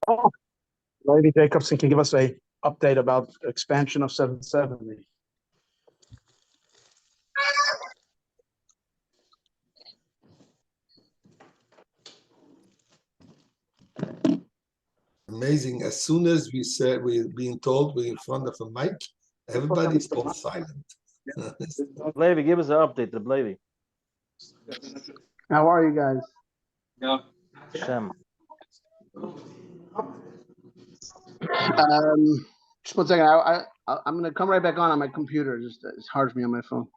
Oh, Lady Jacobson can give us a update about expansion of 770. Amazing. As soon as we said we're being told we're in front of a mic, everybody's all silent. Blavy, give us an update, the Blavy. How are you guys? Yeah. Shem. Just 1 second. I'm gonna come right back on my computer. Just it's hard for me on my phone.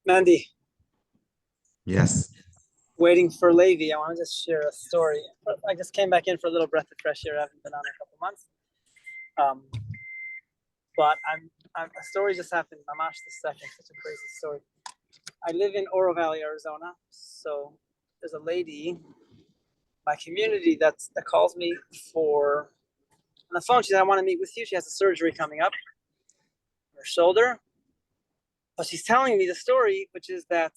Mandy, Yes. waiting for Levi. I want to just share a story. I just came back in for a little breath of fresh air. I haven't been on in a couple months. But a story just happened. Mamash this second. Such a crazy story. I live in Oro Valley, Arizona. So there's a lady, my community, that calls me on the phone. She said, "I want to meet with you." She has a surgery coming up, her shoulder. But she's telling me the story, which is that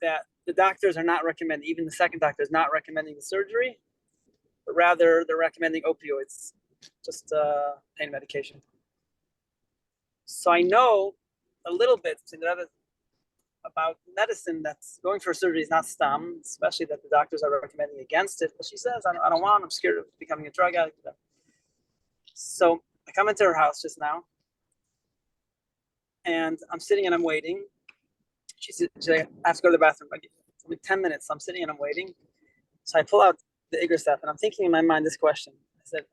that the doctors are not recommending, even the second doctor is not recommending the surgery, but rather they're recommending opioids, just pain medication. So I know a little bit about medicine that's going for surgery is not stam, especially that the doctors are recommending against it. But she says, I don't want, I'm scared of becoming a drug addict. So I come into her house just now, and I'm sitting and I'm waiting. She's like, I have to go to the bathroom. It's only 10 minutes. So I'm sitting and I'm waiting. So I pull out the Igor stuff, and I'm thinking in my mind this question. I said,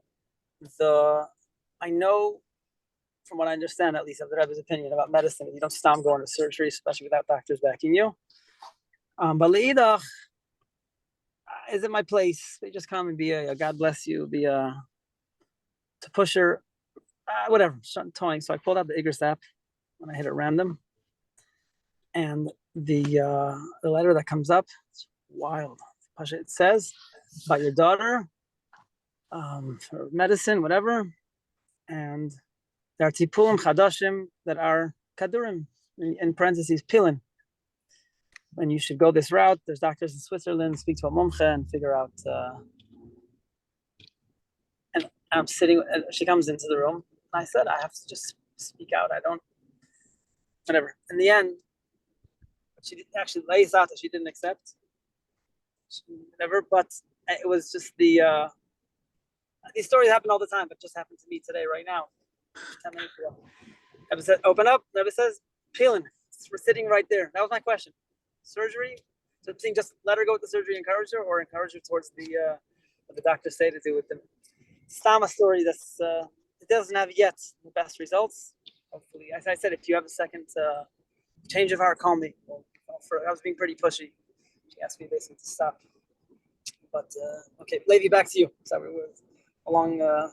I know, from what I understand, at least of the Rebbe's opinion about medicine, you don't stop going to surgery, especially without doctors backing you. But leidach, is it my place? They just come and be a God bless you, to push her, whatever, toying. So I pulled out the Igor app when I hit it random. And the letter that comes up, it's wild. It says about your daughter, for medicine, whatever, and there are tipulim chadashim that are kadurim, in parentheses, pilin. And you should go this route. There's doctors in Switzerland, speak to a mumche and figure out. And I'm sitting, and she comes into the room. And I said, I have to just speak out. I don't, whatever. In the end, she actually lays out that she didn't accept. Whatever, but it was just these stories happen all the time, but just happened to me today, right now. 10 minutes ago. Rebbe said, open up. Rebbe says, peeling. We're sitting right there. That was my question. Surgery? So I'm saying just let her go with the surgery, encourage her, or encourage her towards what the doctors say to do with them. Stama story that's it doesn't have yet the best results. Hopefully, as I said, if you have a second change of heart, call me. I was being pretty pushy. She asked me basically to stop. But okay, Levi, back to you. Sorry, we're a long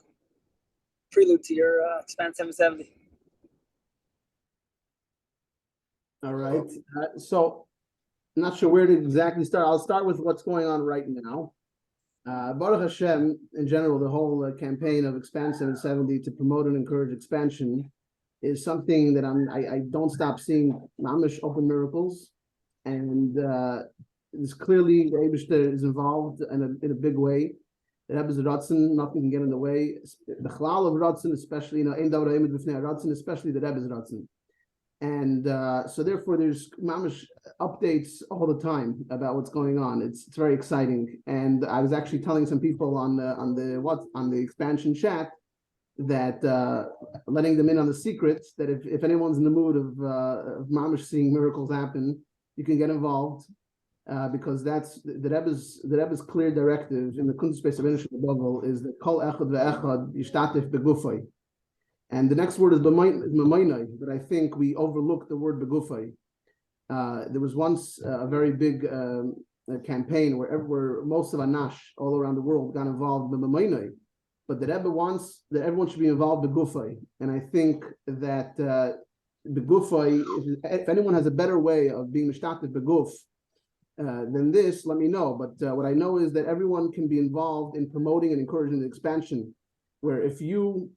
prelude to your Expand 770. All right. So I'm not sure where to exactly start. I'll start with what's going on right now. Baruch Hashem, in general, the whole campaign of Expand 770 to promote and encourage expansion is something that I don't stop seeing mamish open miracles, and it's clearly the Eibishter is involved in a big way. The Rebbe's Ratzon, nothing can get in the way. The Chalal of Ratzon, especially, Ratzon, especially the Rebbe's Ratzon. And so therefore there's mamish updates all the time about what's going on. It's very exciting. And I was actually telling some people on the expansion chat that letting them in on the secrets, that if anyone's in the mood of mamish seeing miracles happen, you can get involved, because that's the Rebbe's clear directive in the Kunst space of Bavul is that kol echad ve'echad yishtatif begufay. And the next word is b'maynai, but I think we overlook the word begufay. There was once a very big campaign where most of Anash all around the world got involved in b'maynai, but the Rebbe wants that everyone should be involved begufay. And I think that begufay, if anyone has a better way of being mishtatif beguf than this, let me know. But what I know is that everyone can be involved in promoting and encouraging the expansion, where if you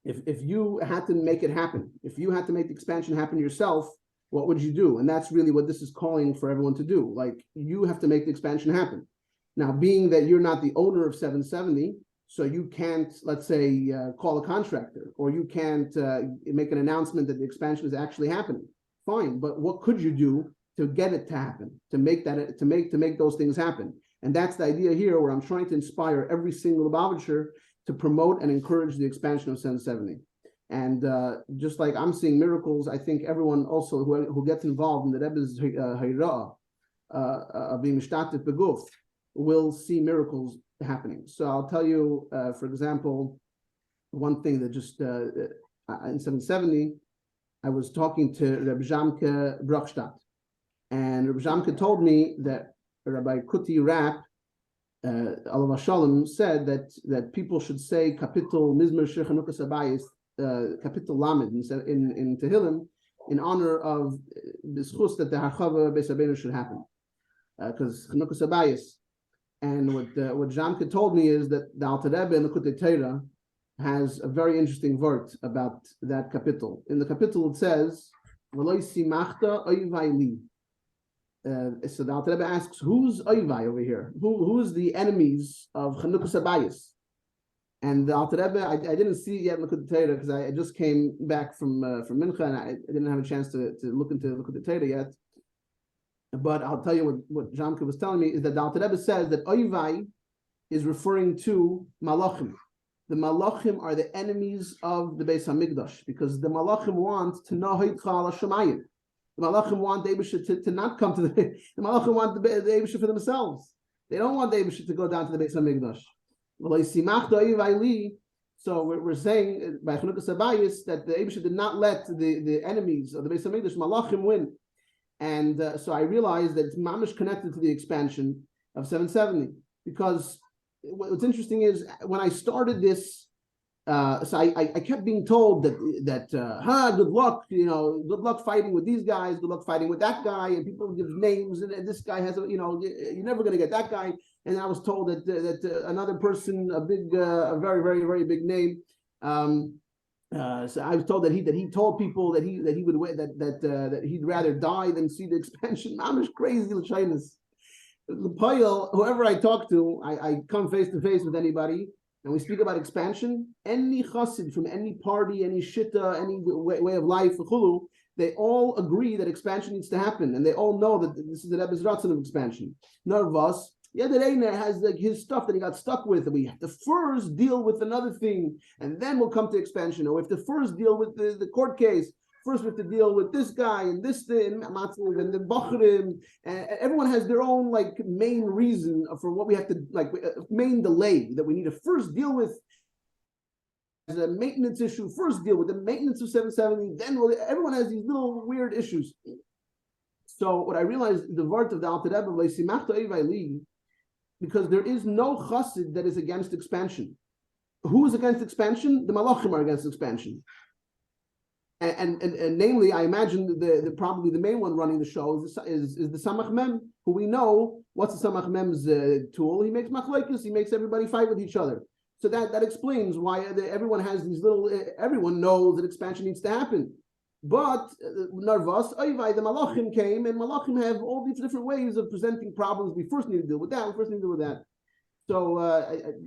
if you had to make it happen, if you had to make the expansion happen yourself, what would you do? And that's really what this is calling for everyone to do. Like, you have to make the expansion happen. Now, being that you're not the owner of 770, so you can't, let's say, call a contractor, or you can't make an announcement that the expansion is actually happening. Fine, but what could you do to get it to happen, to make those things happen? And that's the idea here, where I'm trying to inspire every single Lubavitcher to promote and encourage the expansion of 770. And just like I'm seeing miracles, I think everyone also who gets involved in the Rebbe's Hayra'ah of being Mishtatet Beguf will see miracles happening. So I'll tell you, for example, one thing that just in 770, I was talking to Reb Jamke Brockstadt, and Reb Jamke told me that Rabbi Kuti Rapp, Alav Shalom, said that people should say Kapitel Mizmer Shir Chanukas Habayis, Kapitel Lamed in Tehillim, in honor of the schus that the Harchava Beis Rabbeinu should happen, because Chanukas Habayis. And what Jamke told me is that the Alter Rebbe in the Kutei Torah has a very interesting word about that kapitel. In the kapitel it says, "V'lo simachta oyvai li." So the Alter Rebbe asks, who's oyvai over here? Who's the enemies of Chanukas Habayis? And the Alter Rebbe, I didn't see it yet in the Kutei Torah because I just came back from Mincha, and I didn't have a chance to look into the Kutei Torah yet. But I'll tell you what Jamke was telling me is that the Alter Rebbe says that Oyvai is referring to Malachim. The Malachim are the enemies of the Beis HaMikdash, because the Malachim want to nahoitcha ala shamayim. The Malachim want the Eibusha to not come to the Malachim want the Eibusha for themselves. They don't want the Eibusha to go down to the Beis HaMikdash. So we're saying by Chanukas Habayis that the Eibusha did not let the enemies of the Beis HaMikdash, Malachim, win. And so I realized that it's mamish connected to the expansion of 770, because what's interesting is when I started this, so I kept being told that good luck, good luck fighting with these guys, good luck fighting with that guy, and people give names, and this guy has you're never going to get that guy. And I was told that another person, a very, very, very big name. So I was told that he told people that he would wait, that he'd rather die than see the expansion. Mamish crazy l'shaynis. Whoever I talk to, I come face to face with anybody, and we speak about expansion. Any chassid from any party, any shitta, any way of life, they all agree that expansion needs to happen, and they all know that this is the Rebbe's ratzon of expansion. Nervous. Yeder Einer has like his stuff that he got stuck with, and we have to first deal with another thing, and then we'll come to expansion. Or we have to first deal with the court case. First we have to deal with this guy and this thing, and the Bachrim, and everyone has their own like main reason for what we have to main delay that we need to first deal with as a maintenance issue. First deal with the maintenance of 770. Then everyone has these little weird issues. So what I realized, the word of the Alter Rebbe, because there is no chassid that is against expansion. Who is against expansion? The Malachim are against expansion. And namely, I imagine the probably the main one running the show is the Samach Mem, who we know what's the Samach Mem's tool. He makes machlokes, he makes everybody fight with each other. So that explains why everyone has these little. Everyone knows that expansion needs to happen. But Narvas, the Malachim came, and Malachim have all these different ways of presenting problems. We first need to deal with that. We first need to deal with that. So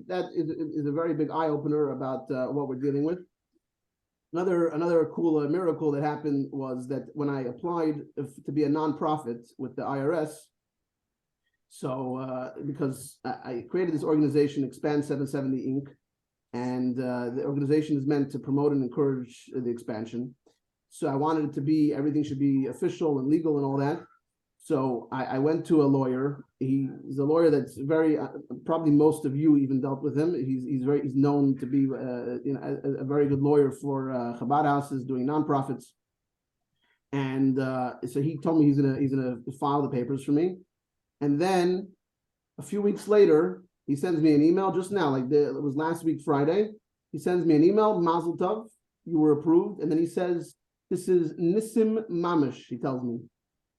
that is a very big eye opener about what we're dealing with. Another cool miracle that happened was that when I applied to be a nonprofit with the IRS, so because I created this organization, Expand 770 Inc., and the organization is meant to promote and encourage the expansion. So I wanted it to be, everything should be official and legal and all that. So I went to a lawyer. He's a lawyer that's very, probably most of you even dealt with him. He's known to be a very good lawyer for Chabad houses doing nonprofits. And so he told me he's gonna file the papers for me. And then a few weeks later, he sends me an email just now, it was last week Friday. He sends me an email, Mazel Tov, you were approved. And then he says, this is Nisim Mamish, he tells me.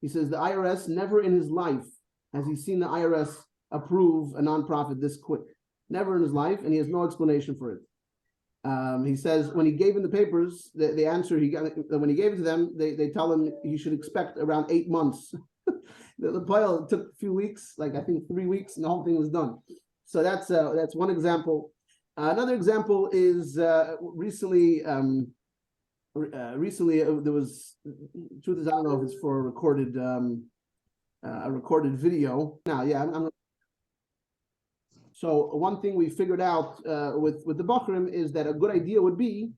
He says the IRS, never in his life has he seen the IRS approve a nonprofit this quick. Never in his life, and he has no explanation for it. He says when he gave him the papers, the answer he got when he gave it to them, they tell him he should expect around 8 months. The pile took a few weeks, like I think 3 weeks, and the whole thing was done. So that's one example. Another example is recently. Recently, there was. Truth is, I don't know if it's for a recorded video. Now, yeah, So one thing we figured out with the Bachrim is that a good idea would be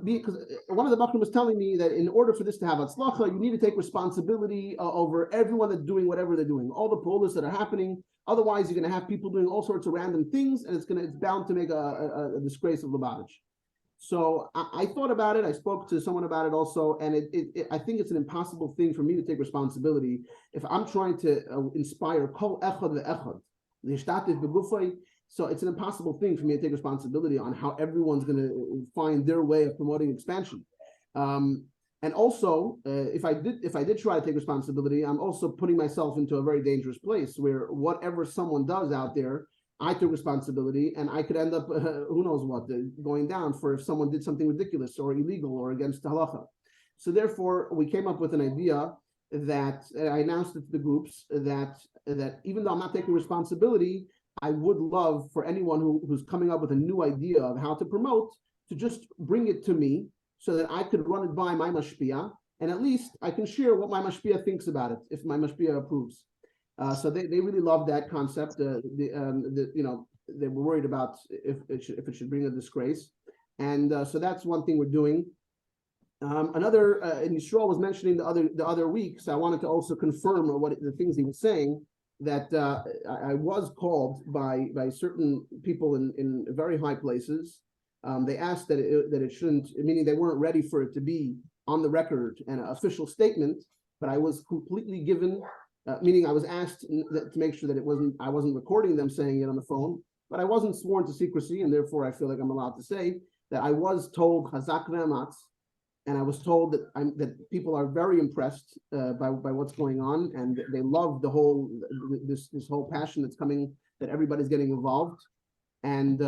because one of the Bachrim was telling me that in order for this to have Hatzlacha, you need to take responsibility over everyone that's doing whatever they're doing, all the polis that are happening. Otherwise, you're going to have people doing all sorts of random things, and it's bound to make a disgrace of Lubavitch. So I thought about it. I spoke to someone about it also, and I think it's an impossible thing for me to take responsibility if I'm trying to inspire kol echad ve'echad. So it's an impossible thing for me to take responsibility on how everyone's going to find their way of promoting expansion. And also, if I did try to take responsibility, I'm also putting myself into a very dangerous place where whatever someone does out there, I took responsibility, and I could end up, who knows what, going down for if someone did something ridiculous or illegal or against halacha. So therefore, we came up with an idea that I announced it to the groups that even though I'm not taking responsibility, I would love for anyone who's coming up with a new idea of how to promote to just bring it to me so that I could run it by my mashpia, and at least I can share what my mashpia thinks about it if my mashpia approves. So they really love that concept. They were worried about if it should bring a disgrace, and so that's one thing we're doing. Another, and Yisrael was mentioning the other week, so I wanted to also confirm what the things he was saying, that I was called by certain people in very high places. They asked that it shouldn't, meaning they weren't ready for it to be on the record and an official statement, but I was completely given. Meaning I was asked to make sure that I wasn't recording them saying it on the phone, but I wasn't sworn to secrecy, and therefore I feel like I'm allowed to say that I was told Chazak ve'amatz, and I was told that people are very impressed by what's going on, and they love the whole this whole passion that's coming, that everybody's getting involved, and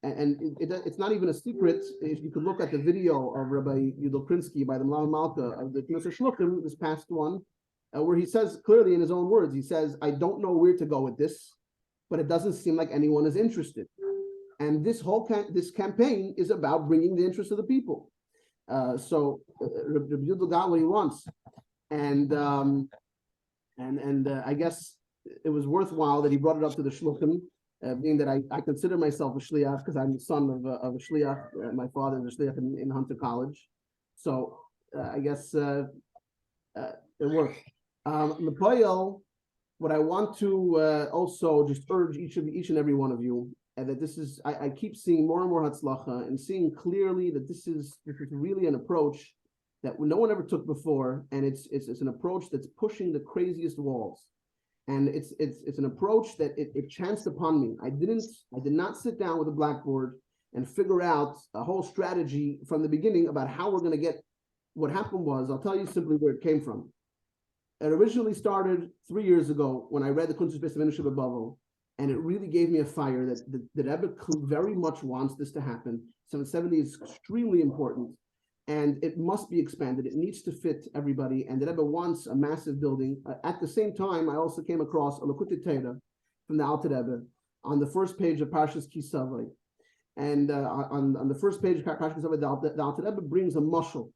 it's not even a secret. If you could look at the video of Rabbi Yudel Krinsky by the Mlav Malka of the Knesset Shluchim, this past one. Where he says clearly in his own words, he says, I don't know where to go with this, but it doesn't seem like anyone is interested. And this whole this campaign is about bringing the interest of the people. So Rabbi Yudel got what he wants. And I guess it was worthwhile that he brought it up to the Shluchim, being that I consider myself a Shliach because I'm the son of a Shliach. My father is a Shliach in Hunter College. So I guess it worked. L'poyel, what I want to also just urge each and every one of you, and that this is, I keep seeing more and more Hatzlacha and seeing clearly that this is really an approach that no one ever took before, and it's an approach that's pushing the craziest walls, and it's an approach that it chanced upon me. I did not sit down with a blackboard and figure out a whole strategy from the beginning about how we're going to get. What happened was, I'll tell you simply where it came from. It originally started 3 years ago when I read the Kunst's Best of Enusha B'Bavel, and it really gave me a fire that the Rebbe very much wants this to happen. 770 is extremely important, and it must be expanded. It needs to fit everybody, and the Rebbe wants a massive building. At the same time, I also came across a Likutei Torah from the Alter Rebbe on the first page of Parshas Kisavai, and on the first page of Parshas Kisavai, the Alter Rebbe brings a mashal.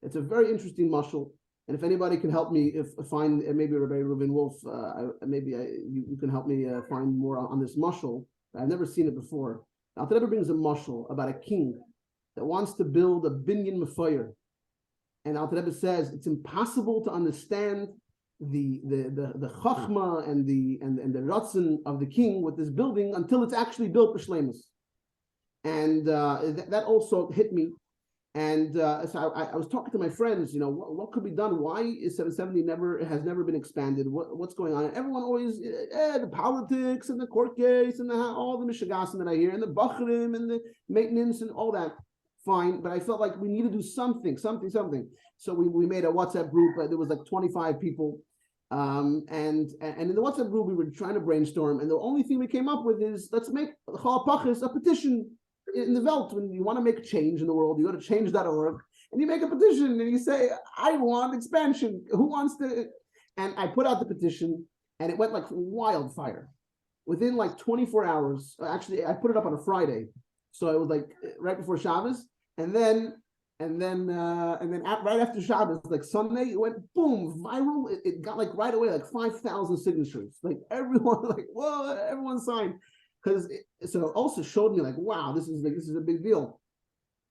It's a very interesting mashal. And if anybody can help me find maybe Rabbi Reuven Wolf, you can help me find more on this mashal. I've never seen it before. Alter Rebbe brings a mashal about a king that wants to build a binyan mefayer, and Alter Rebbe says it's impossible to understand the chachma and the ratzon of the king with this building until it's actually built b'shleimus. And that also hit me. And so I was talking to my friends, what could be done? Why is 770 has never been expanded? What's going on? And everyone always, the politics and the court case and all the mishigasim that I hear, and the bachrim and the maintenance and all that. Fine, but I felt like we need to do something. So we made a WhatsApp group. There was like 25 people. And in the WhatsApp group, we were trying to brainstorm. And the only thing we came up with is, let's make Chal Pachis a petition. in the Welt, when you want to make a change in the world, you go to change.org and you make a petition and you say, I want expansion. Who wants to? And I put out the petition and it went like wildfire. Within like 24 hours, actually, I put it up on a Friday. So it was like right before Shabbos. And then right after Shabbos, like Sunday, it went boom, viral. It got like right away, like 5,000 signatures. Like everyone, like, whoa, everyone signed. So it also showed me like, wow, this is a big deal.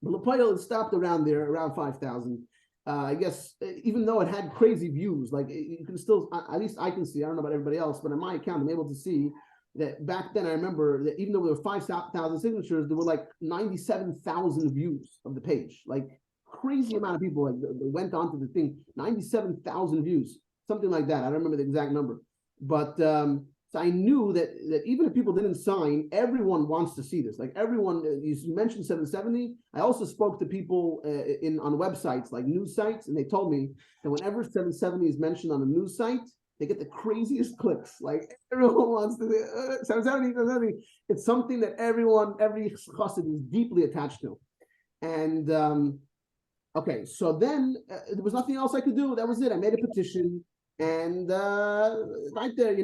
But L'Poel, it stopped around there, around 5,000. I guess even though it had crazy views, like you can still, at least I can see, I don't know about everybody else, but on my account, I'm able to see that back then I remember that even though there were 5,000 signatures, there were like 97,000 views of the page. Like crazy amount of people like they went onto the thing, 97,000 views, something like that. I don't remember the exact number. But so I knew that even if people didn't sign, everyone wants to see this. Like everyone, you mentioned 770. I also spoke to people on websites like news sites, and they told me that whenever 770 is mentioned on a news site, they get the craziest clicks. Like everyone wants to 770, 770. It's something that every chassid is deeply attached to. And okay, so then there was nothing else I could do. That was it. I made a petition, and right there,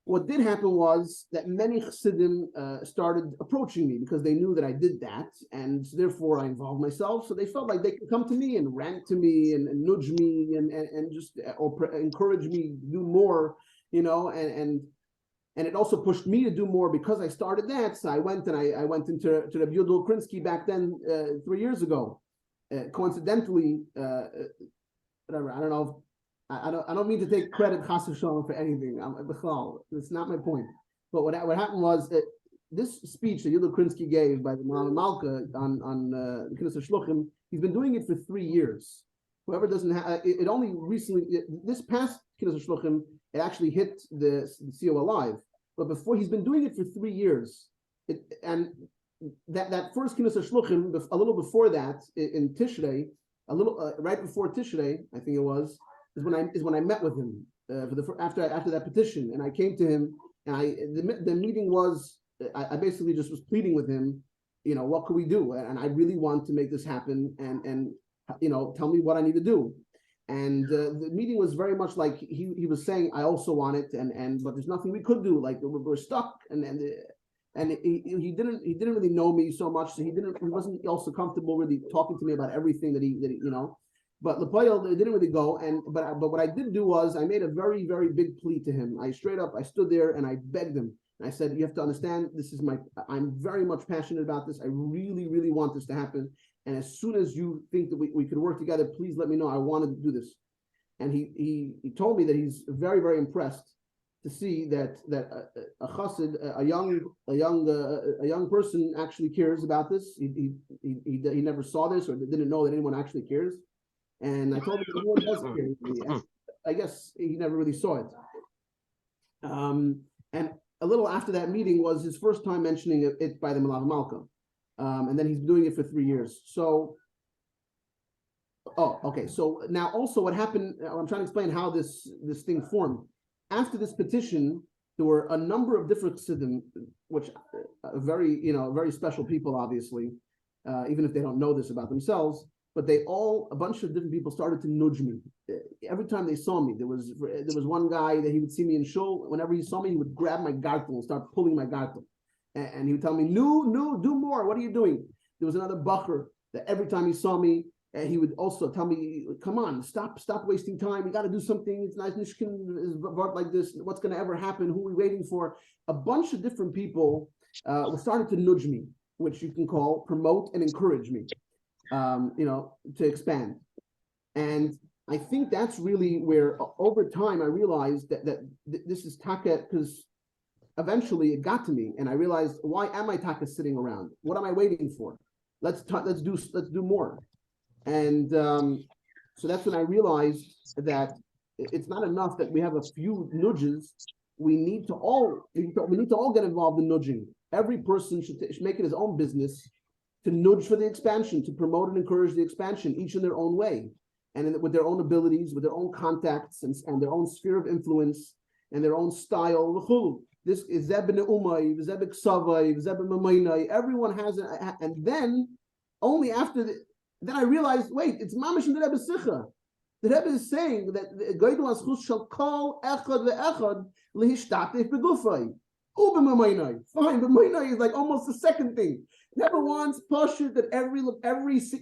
what did happen was that many chassidim started approaching me because they knew that I did that, and therefore I involved myself. So they felt like they could come to me and rant to me and nudge me and just encourage me to do more, and it also pushed me to do more because I started that. So I went into Rabbi Yudel Krinsky back then 3 years ago. Coincidentally, whatever, I don't know. I don't mean to take credit chas v'shalom for anything. It's not my point. But what happened was that this speech that Yudel Krinsky gave by the Maran Malka on the Knesset Shluchim, he's been doing it for 3 years. Whoever doesn't have it only recently, this past Knesset Shluchim, it actually hit the COL Live. But before, he's been doing it for 3 years. And that first Knesset Shluchim, a little before that, in Tishrei, a little right before Tishrei, I think it was, is when I met with him after that petition, and I came to him, and the meeting was I basically just was pleading with him, what could we do, and I really want to make this happen, and tell me what I need to do, and the meeting was very much like he was saying I also want it, but there's nothing we could do, like we're stuck, and he didn't really know me so much, so he wasn't also comfortable really talking to me about everything that he. But L'Poel, it didn't really go, but what I did do was I made a very, very big plea to him. I stood there and I begged him. And I said, you have to understand, I'm very much passionate about this. I really, really want this to happen. And as soon as you think that we could work together, please let me know. I want to do this. And he told me that he's very, very impressed to see that a chassid, a young person actually cares about this. He never saw this or didn't know that anyone actually cares. And I told him that everyone does care. I guess he never really saw it. And a little after that meeting was his first time mentioning it by the Malav Malka. And then he's doing it for 3 years. So, okay. So now also what happened, I'm trying to explain how this thing formed. After this petition, there were a number of different chassidim, which very special people, obviously, even if they don't know this about themselves. But a bunch of different people started to nudge me. Every time they saw me, there was one guy that he would see me in shul. Whenever he saw me, he would grab my gartel and start pulling my gartel. And he would tell me, no, do more. What are you doing? There was another bacher that every time he saw me, he would also tell me, come on, stop wasting time. You got to do something. It's nice. Nishkin is brought like this. What's going to ever happen? Who are we waiting for? A bunch of different people started to nudge me, which you can call promote and encourage me. To expand. And I think that's really where over time I realized that this is taka, because eventually it got to me and I realized, why am I taka sitting around? What am I waiting for? Let's do more. And so that's when I realized that it's not enough that we have a few nudges. We need to all get involved in nudging. Every person should make it his own business to nudge for the expansion, to promote and encourage the expansion, each in their own way, and with their own abilities, with their own contacts, and their own sphere of influence, and their own style. this is Zeb Umay, Zeb Ksavay, Zeb Mamainai. Everyone has it, and then only after then I realized, wait, it's Mamish in the Rebbe Sicha. The Rebbe is saying that the Goydel Aschus shall call Echad ve'Echad lihishtatef begufay. Ubemainai. Fine, but Mainai is like almost the second thing. Rebbe wants Pashut that every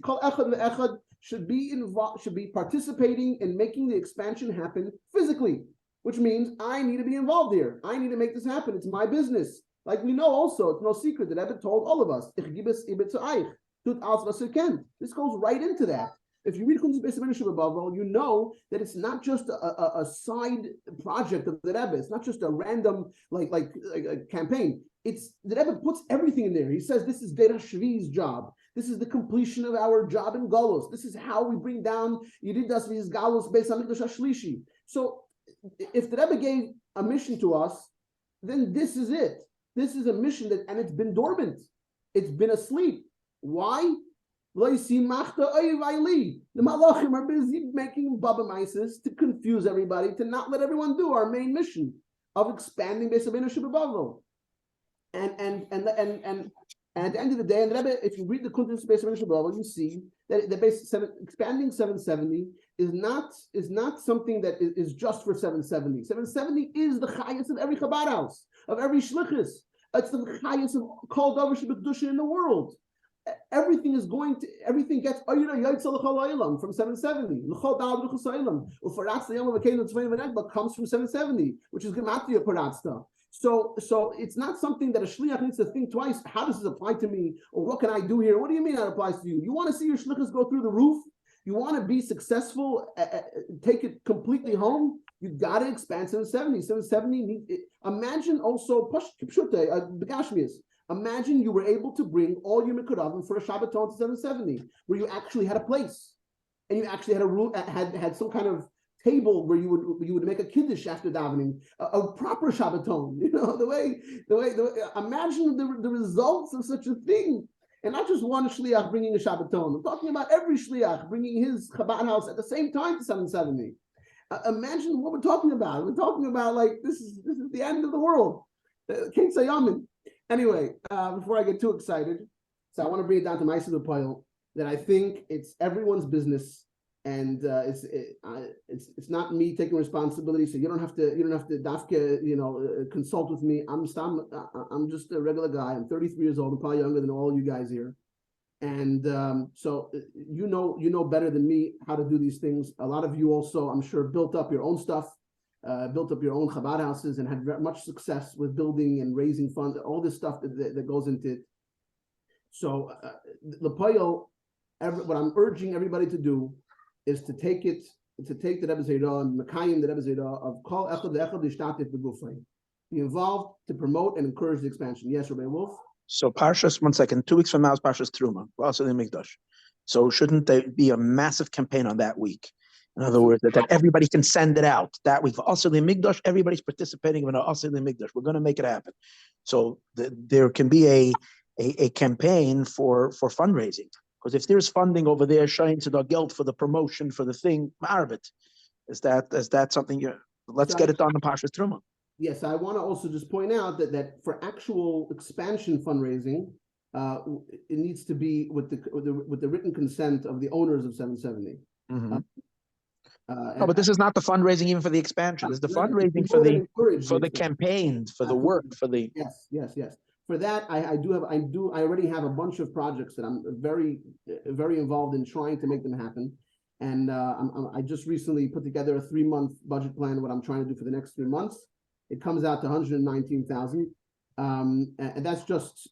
call Echad ve'Echad should be involved, should be participating in making the expansion happen physically, which means I need to be involved here. I need to make this happen. It's my business. Like we know also, it's no secret that Rebbe told all of us, this goes right into that. If you read Kunz's Beis Hamikdash above all, you know that it's not just a side project of the Rebbe. It's not just a random like a campaign. It's the Rebbe puts everything in there. He says this is Deir Shvi's job. This is the completion of our job in Golos. This is how we bring down Yeridas v'Yis Galos Beis Hamikdash Hashlishi. So if the Rebbe gave a mission to us, then this is it. This is a mission and it's been dormant. It's been asleep. Why? The Malachim are busy making Baba Mises to confuse everybody, to not let everyone do our main mission of expanding Beis Hamikdash B'Bavel. And at the end of the day, and the Rebbe, if you read the Kuntres Beis Hamikdash B'Bavel, you see that expanding 770 is not something that is just for 770. 770 is the chayas of every Chabad house, of every shlichus. It's the chayas of Kol Davar Shebekdusha in the world. Everything gets from 770. Comes from 770, which is Gematria Paratsta. So it's not something that a shliach needs to think twice. How does this apply to me? Or what can I do here? What do you mean that applies to you? You want to see your shlichus go through the roof? You want to be successful, take it completely home? You got to expand 770. 770 imagine also Begashmias. Imagine you were able to bring all your Mikuravim for a Shabbaton to 770, where you actually had a place, and you actually had a room, had some kind of table where you would make a kiddush after davening, a proper Shabbaton. You know the way. Imagine the results of such a thing, and not just one shliach bringing a Shabbaton. I'm talking about every shliach bringing his Chabad house at the same time to 770. Imagine what we're talking about. We're talking about like this is the end of the world. King Sayamin. Anyway, before I get too excited, so I want to bring it down to my side of the pile that I think it's everyone's business, and it's not me taking responsibility. So you don't have to dafke, consult with me. I'm just a regular guy. I'm 33 years old. I'm probably younger than all you guys here, and so you know better than me how to do these things. A lot of you also, I'm sure, built up your own stuff. Built up your own Chabad houses and had much success with building and raising funds, all this stuff that goes into it. So what I'm urging everybody to do is to take the Rebbe Zaydah and Mekayim the Rebbe Zaydah of Kol Echad Echad Ishtatef B'Gufay. Be involved to promote and encourage the expansion. Yes, Rabbi Wolf? So Parshas, 1 second, 2 weeks from now is Parshas Truma, also the Mikdash. So shouldn't there be a massive campaign on that week? In other words, that everybody can send it out that week. Also, the Mikdash, everybody's participating in also the Mikdash. We're going to make it happen. So there can be a campaign for fundraising. Because if there's funding over there, showing to the geld for the promotion for the thing, Ma'arbit, is that something let's get it done in Parshas Truma. Yes, I want to also just point out that for actual expansion fundraising, it needs to be with the written consent of the owners of 770. Mm-hmm. No, but this is not the fundraising even for the expansion. It's the fundraising for the campaigns, for the work, for the yes. For that, I already have a bunch of projects that I'm very, very involved in trying to make them happen. And I just recently put together a 3-month budget plan, what I'm trying to do for the next 3 months. It comes out to 119,000. And that's just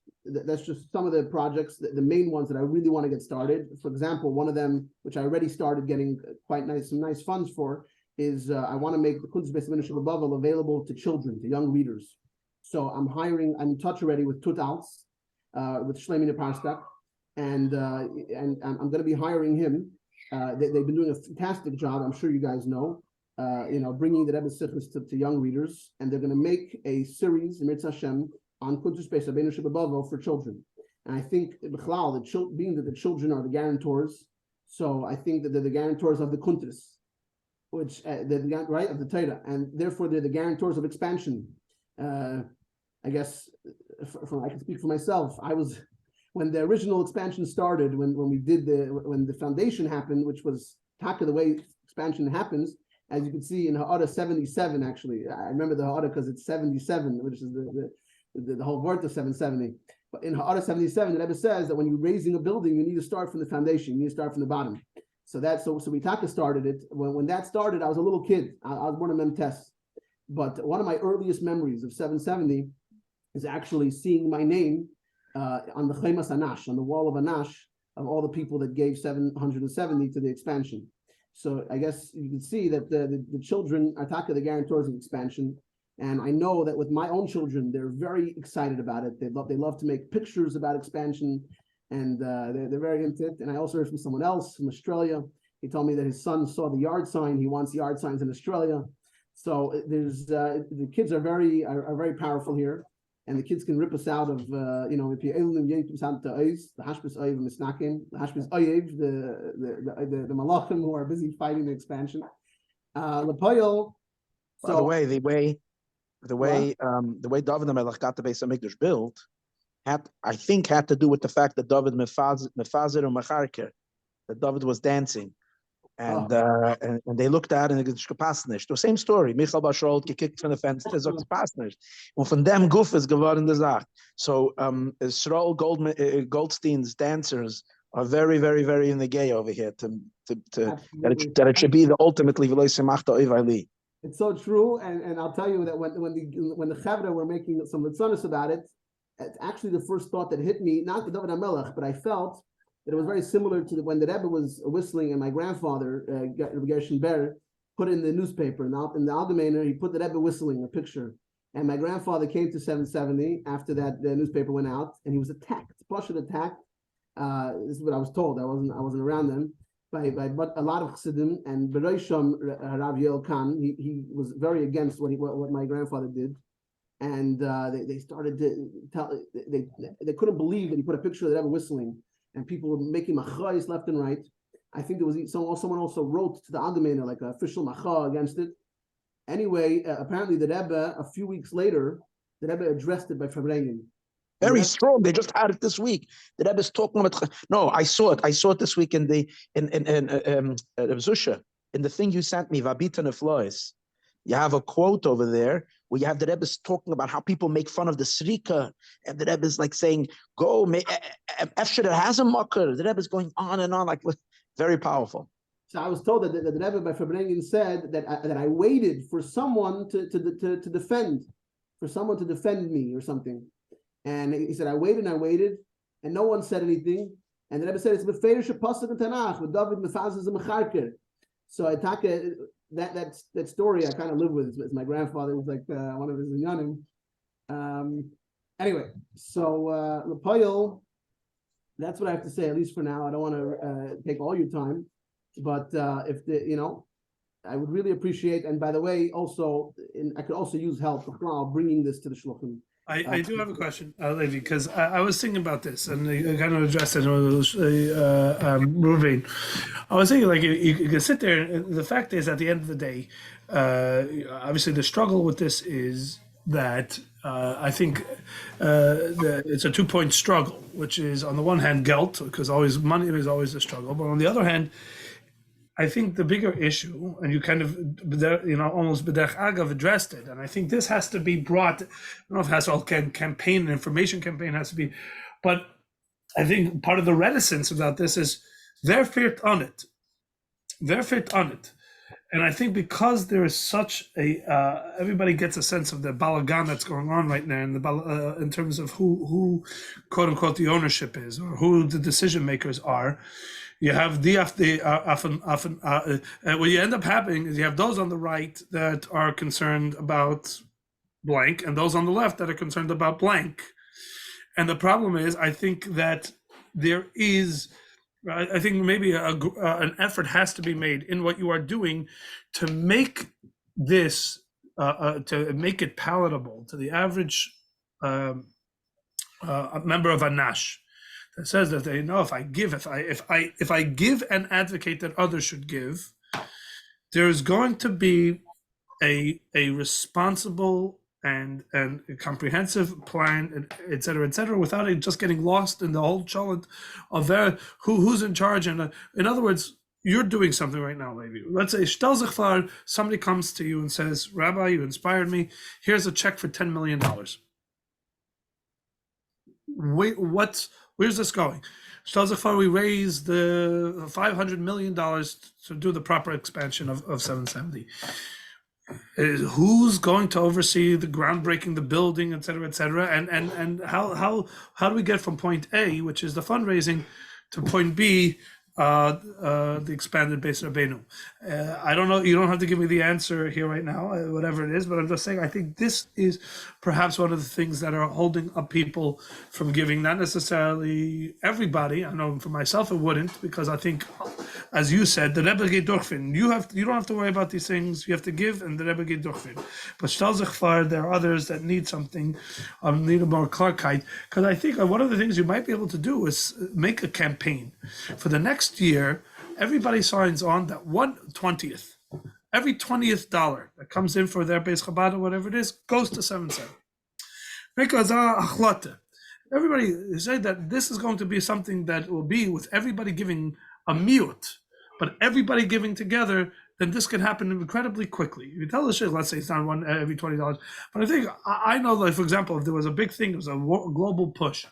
some of the projects, the main ones that I really want to get started. For example, one of them, which I already started getting some nice funds for, is I want to make the Kuntres Beis Hamikdash B'Bavel available to children, to young readers. So I'm in touch already with Tutals, with Shlomi Parstak, and I'm going to be hiring him. They've been doing a fantastic job. I'm sure you guys know. Bringing the Rebbe Sichos to young readers, and they're going to make a series, Mitzvah Hashem, on Kuntres Beis Hamikdash B'Bavel for children. And I think, being that the children are the guarantors, so I think that they're the guarantors of the Kuntres, which they're of the Torah, and therefore they're the guarantors of expansion. I guess I can speak for myself. I was when the original expansion started, when the foundation happened, which was taka the way expansion happens, as you can see in Ha'ara 77. Actually, I remember the Ha'ara because it's 77, which is the whole word of 770. But in Ha'ara 77, the Rebbe says that when you're raising a building, you need to start from the foundation. You need to start from the bottom. So we taka started it. When that started, I was a little kid. I was born in Memtes. But one of my earliest memories of 770 is actually seeing my name on the Chemas Anash, on the wall of Anash, of all the people that gave 770 to the expansion. So I guess you can see that the children are taka the guarantors of expansion. And I know that with my own children, they're very excited about it. They love to make pictures about expansion, and they're very into it. And I also heard from someone else from Australia. He told me that his son saw the yard sign. He wants yard signs in Australia. So there's the kids are very powerful here, and the kids can rip us out of if you the hashbis oyev misnakim, the hashbis oyev, the malachim who are busy fighting the expansion. Lepoyel. By the way, the way David HaMelech got the Beis HaMikdash built had to do with the fact that David mefazer and macharker, that David was dancing. And they looked at it and it's gepasst nicht. The same story. Michael Basholt gekickt von der Fenster, sagt es passt nicht. Und von dem Guff ist geworden die Sache. So Sroll Goldstein's dancers are very, very, very in the gay over here that it should be the ultimately v'lo semachta oivali. It's so true, and I'll tell you that when the Chavra were making some litzanos about it, it's actually the first thought that hit me, not the David HaMelech, but I felt that it was very similar to when the Rebbe was whistling, and my grandfather, Gershon Ber, put in the newspaper, in the Allgemeiner, he put the Rebbe whistling, a picture. And my grandfather came to 770 after that the newspaper went out, and he was attacked, partially attacked. This is what I was told. I wasn't around then. By a lot of Chassidim, and Bereisham Rav Yoel Khan, he was very against what my grandfather did, and they started to tell they couldn't believe that he put a picture of the Rebbe whistling, and people were making machais left and right. I think there was someone also wrote to the Allgemeiner like an official macha against it. Anyway, apparently the Rebbe a few weeks later, the Rebbe addressed it by Fabrengen. Very strong. They just had it this week. The Rebbe is talking about. No, I saw it. I saw it this week in Zusha, in the thing you sent me, Vabita Neflois. You have a quote over there where you have the Rebbe talking about how people make fun of the Srika, and the Rebbe is like saying, "Go, Efshir has a mocker." The Rebbe is going on and on, like very powerful. So I was told that the Rebbe by Fabrengen said that I waited for someone to defend, for someone to defend me or something. And he said, I waited, and no one said anything. And the Rebbe said, it's beferish pasuk in Tanakh with David mefazes a mecharker. So I talk that story I kind of live with. It's my grandfather was like one of his inyanim. Anyway, so Lepoyel, that's what I have to say, at least for now. I don't want to take all your time, but if I would really appreciate. And by the way, also, I could also use help bringing this to the shluchim. I do have a question, Levi, because I was thinking about this, and I kind of addressed it when Ruvain. I was thinking, like, you can sit there, and the fact is, at the end of the day, obviously the struggle with this is that I think it's a 2-point struggle, which is, on the one hand, gelt, because money is always a struggle, but on the other hand, I think the bigger issue, and you kind of, almost b'derech agav addressed it, and I think this has to be brought. I don't know if it has all campaign, information campaign has to be, but I think part of the reticence about this is they're fit on it, and I think because there is such a everybody gets a sense of the balagan that's going on right now, and in terms of who quote unquote the ownership is or who the decision makers are. You have what you end up happening is you have those on the right that are concerned about blank, and those on the left that are concerned about blank. And the problem is, I think that there is, I think maybe an effort has to be made in what you are doing to make this, to make it palatable to the average member of Anash. It says that they know if I give and advocate that others should give, there's going to be a responsible and a comprehensive plan, et cetera, without it just getting lost in the whole cholent of who's in charge. And in other words, you're doing something right now, Levi. Let's say stell sich vor, somebody comes to you and says, Rabbi, you inspired me. Here's a check for $10 million. Wait, where's this going? Stell sich vor, we raised the $500 million to do the proper expansion of 770. Who's going to oversee the groundbreaking, the building, et cetera, and how do we get from point A, which is the fundraising, to point B, the expanded Beis Rabbeinu? I don't know. You don't have to give me the answer here right now, whatever it is. But I'm just saying, I think this is perhaps one of the things that are holding up people from giving. Not necessarily everybody. I know for myself it wouldn't, because I think, as you said, the Rebbe geht durchfinden. You don't have to worry about these things. You have to give, and the Rebbe geht durchfinden. But stell sich vor, there are others that need something, need a more Clarkheit. Because I think one of the things you might be able to do is make a campaign for the next year. Everybody signs on that 1/20th. Every 20th dollar that comes in for their Beis Chabad or whatever it is goes to 770. Because everybody say that this is going to be something that will be with everybody giving a miut, but everybody giving together, then this can happen incredibly quickly. You tell the sheikh, let's say it's not one every $20, but I think I know, like, for example, if there was a big thing, it was a global push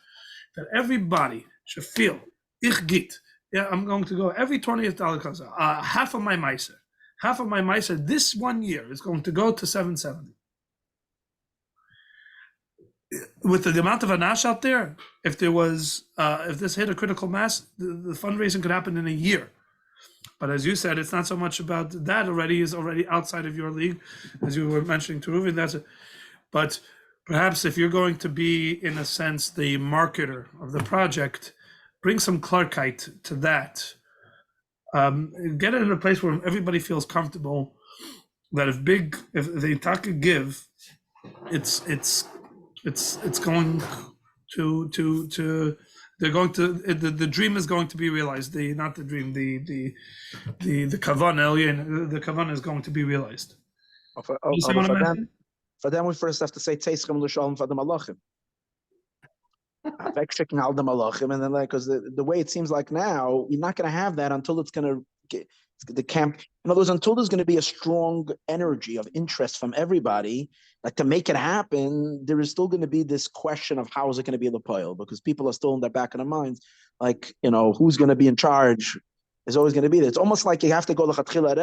that everybody should feel ich git. Yeah, I'm going to go every 20th dollar comes out. Half of my meiser this 1 year is going to go to 770. With the amount of anash out there, if this hit a critical mass, the fundraising could happen in a year. But as you said, it's not so much about that. Is already outside of your league, as you were mentioning to Reuven. But perhaps if you're going to be, in a sense, the marketer of the project, bring some Clarkite to that. Get it in a place where everybody feels comfortable that if they take a give, it's going to they're going to the dream is going to be realized. The kavanah, the kavanah is going to be realized. For them, we first have to say Teischem l'shalom for the malachim. Wegschicken all the malachim, and then, like, because the way it seems like now, you're not going to have that until it's going to get the camp. In other words, until there's going to be a strong energy of interest from everybody, like, to make it happen, there is still going to be this question of how is it going to be the pile, because people are still in the back of their minds, like, who's going to be in charge is always going to be there. It's almost like you have to go l'chatchila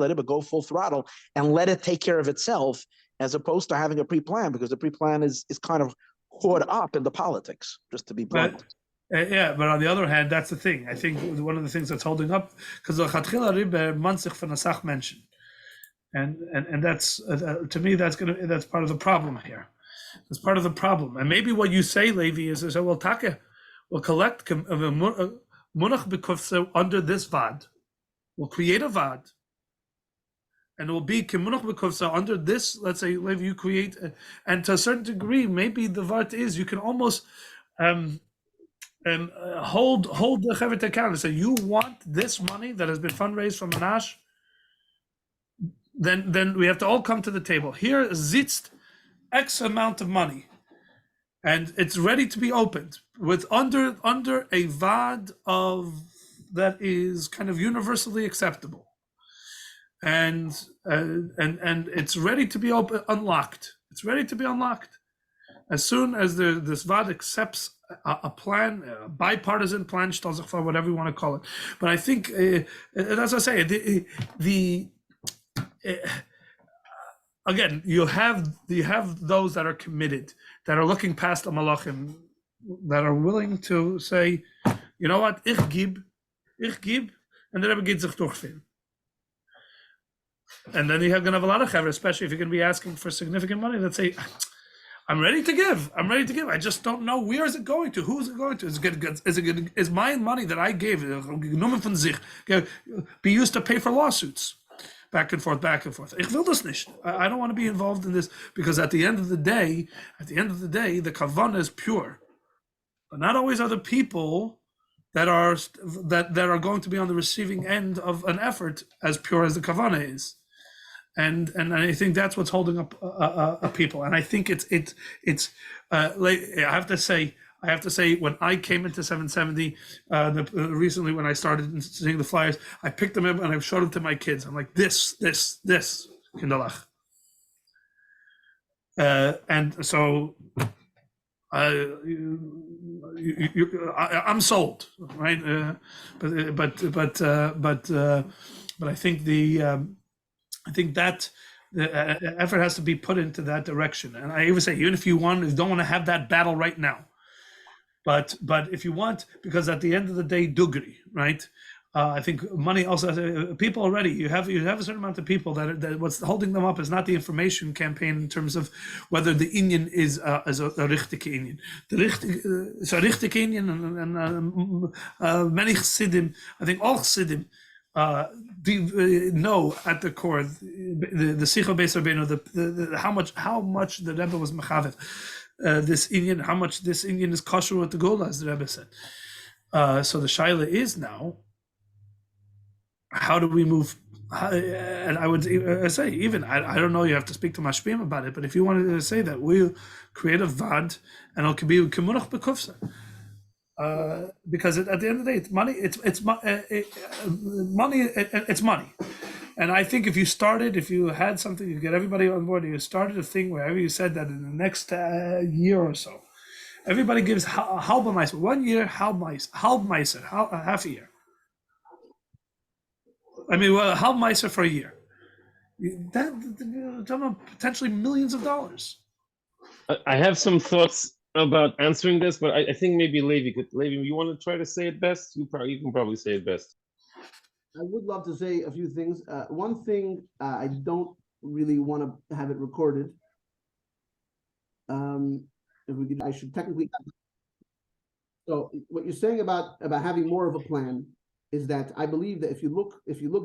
Rebbe, go full throttle and let it take care of itself, as opposed to having a pre-plan, because the pre-plan is kind of caught up in the politics, just to be blunt. Yeah, but on the other hand, that's the thing. I think one of the things that's holding up, because the Chatchila Rebbe Manzich von Asach mentioned, and that's to me that's part of the problem here. That's part of the problem. And maybe what you say, Levi, is we'll collect munach bekufse under this vad. We'll create a vad, and it will be kimunach bekufse under this. Let's say, Levi, you create, and to a certain degree, maybe the vart is you can almost hold the chevet account and say, you want this money that has been fundraised from Anash, then we have to all come to the table. Here sitzt X amount of money, and it's ready to be opened with under a vad of that is kind of universally acceptable, and it's ready to be unlocked. It's ready to be unlocked as soon as this vad accepts a plan, a bipartisan plan, whatever you want to call it. But I think, as I say, again, you have those that are committed, that are looking past the malachim, that are willing to say, you know what, ich gib, and the Rebbe geht sich durchfinden. And then you're going to have a lot of chaver, especially if you're going to be asking for significant money, that say, I'm ready to give. I just don't know, where is it going to? Who is it going to? Is my money that I gave be used to pay for lawsuits? Back and forth. Ich will das nicht. I don't want to be involved in this, because at the end of the day, the kavanah is pure. But not always are the people that are going to be on the receiving end of an effort as pure as the kavanah is. and I think that's what's holding up people. And I think it's like I have to say when I came into 770 recently, when I started seeing the flyers, I picked them up and I showed them to my kids. I'm like, this kindalach. And so I'm sold, right? But I think I think that the effort has to be put into that direction. And I even say, even if you don't want to have that battle right now, but if you want, because at the end of the day, dugri, right? I think money also people already you have a certain amount of people that what's holding them up is not the information campaign in terms of whether the Indian is a richtige Indian. The richtige Indian and many Chassidim, I think all Chassidim know at the core the Sicha Beis Rabbeinu, the how much the Rebbe was mechavet this Indian, how much this Indian is kosher with the Gola, as the Rebbe said. So the shaila is now, how do we move? And I would say, even I don't know. You have to speak to Mashpim about it. But if you wanted to say that, we'll create a vad, and it could be kemunach bekufsa, because at the end of the day, it's money. It's money. It's money. And I think if you had something, you get everybody on board. You started a thing wherever you said that in the next year or so, everybody gives halb meiser 1 year, halb meiser, half a year. I mean, well, halb meiser for a year. That potentially millions of dollars. I have some thoughts about answering this, but I think maybe Levi, you want to try to say it best? You can probably say it best. I would love to say a few things. One thing, I don't really want to have it recorded. If we could, I should technically. So what you're saying about having more of a plan is that I believe that if you look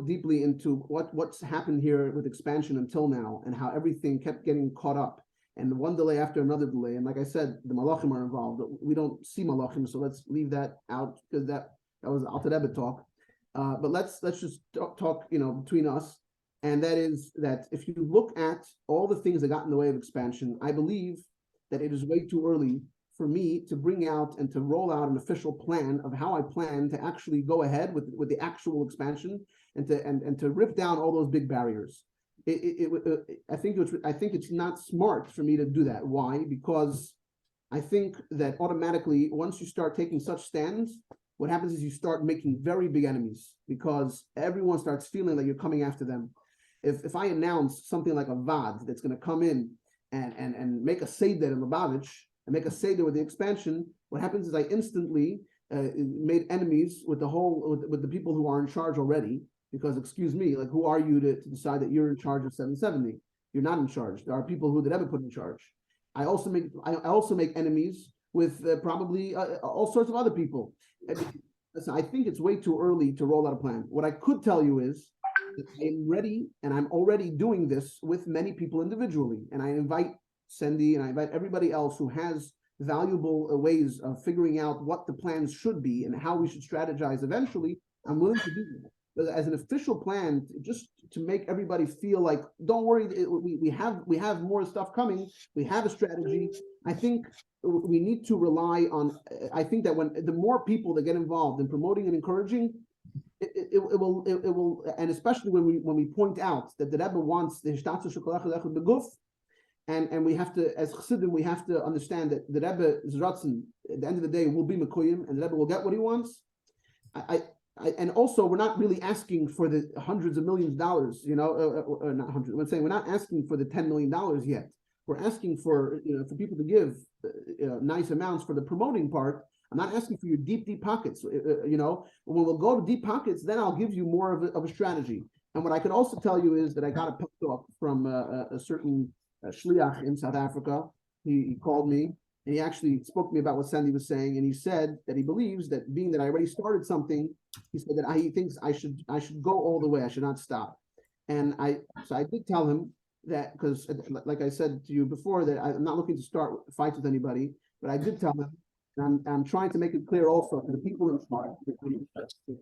deeply into what's happened here with expansion until now and how everything kept getting caught up and one delay after another delay, and like I said, the malachim are involved. We don't see malachim, so let's leave that out because that was Alter Rebbe talk. But let's just talk between us, and that is that if you look at all the things that got in the way of expansion, I believe that it is way too early for me to bring out and to roll out an official plan of how I plan to actually go ahead with the actual expansion and to rip down all those big barriers. I think it's not smart for me to do that. Why? Because I think that automatically once you start taking such stands, what happens is you start making very big enemies because everyone starts feeling like you're coming after them. If I announce something like a vad that's going to come in and make a seder in Lubavitch and make a seder with the expansion, what happens is I instantly made enemies with the people who are in charge already. Because excuse me, like who are you to decide that you're in charge of 770? You're not in charge. There are people who the Rebbe put in charge. I also make enemies with probably all sorts of other people. Listen, I think it's way too early to roll out a plan. What I could tell you is that I'm ready, and I'm already doing this with many people individually. And I invite Cindy and I invite everybody else who has valuable ways of figuring out what the plans should be and how we should strategize eventually. I'm willing to do that. But as an official plan, just to make everybody feel like, don't worry, we have more stuff coming. We have a strategy. I think we need to rely on. I think that when the more people that get involved in promoting and encouraging, it will, and especially when we point out that the Rebbe wants the Hishtatzus Shekolach Beguf, and we have to, as Chassidim, we have to understand that the Rebbe is Ratzon. At the end of the day, will be Mekuyim, and the Rebbe will get what he wants. And also, we're not really asking for the hundreds of millions of dollars, or not hundreds. I'm saying we're not asking for the $10 million yet. We're asking for for people to give nice amounts for the promoting part. I'm not asking for your deep pockets. When we'll go to deep pockets, then I'll give you more of a strategy. And what I can also tell you is that I got a pep talk from a certain shliach in South Africa. He called me. And he actually spoke to me about what Sandy was saying, and he said that he believes that being that I already started something, he said that he thinks I should go all the way. I should not stop. And I did tell him that, because like I said to you before, that I'm not looking to start fights with anybody, but I did tell him, and I'm trying to make it clear also to the people in charge,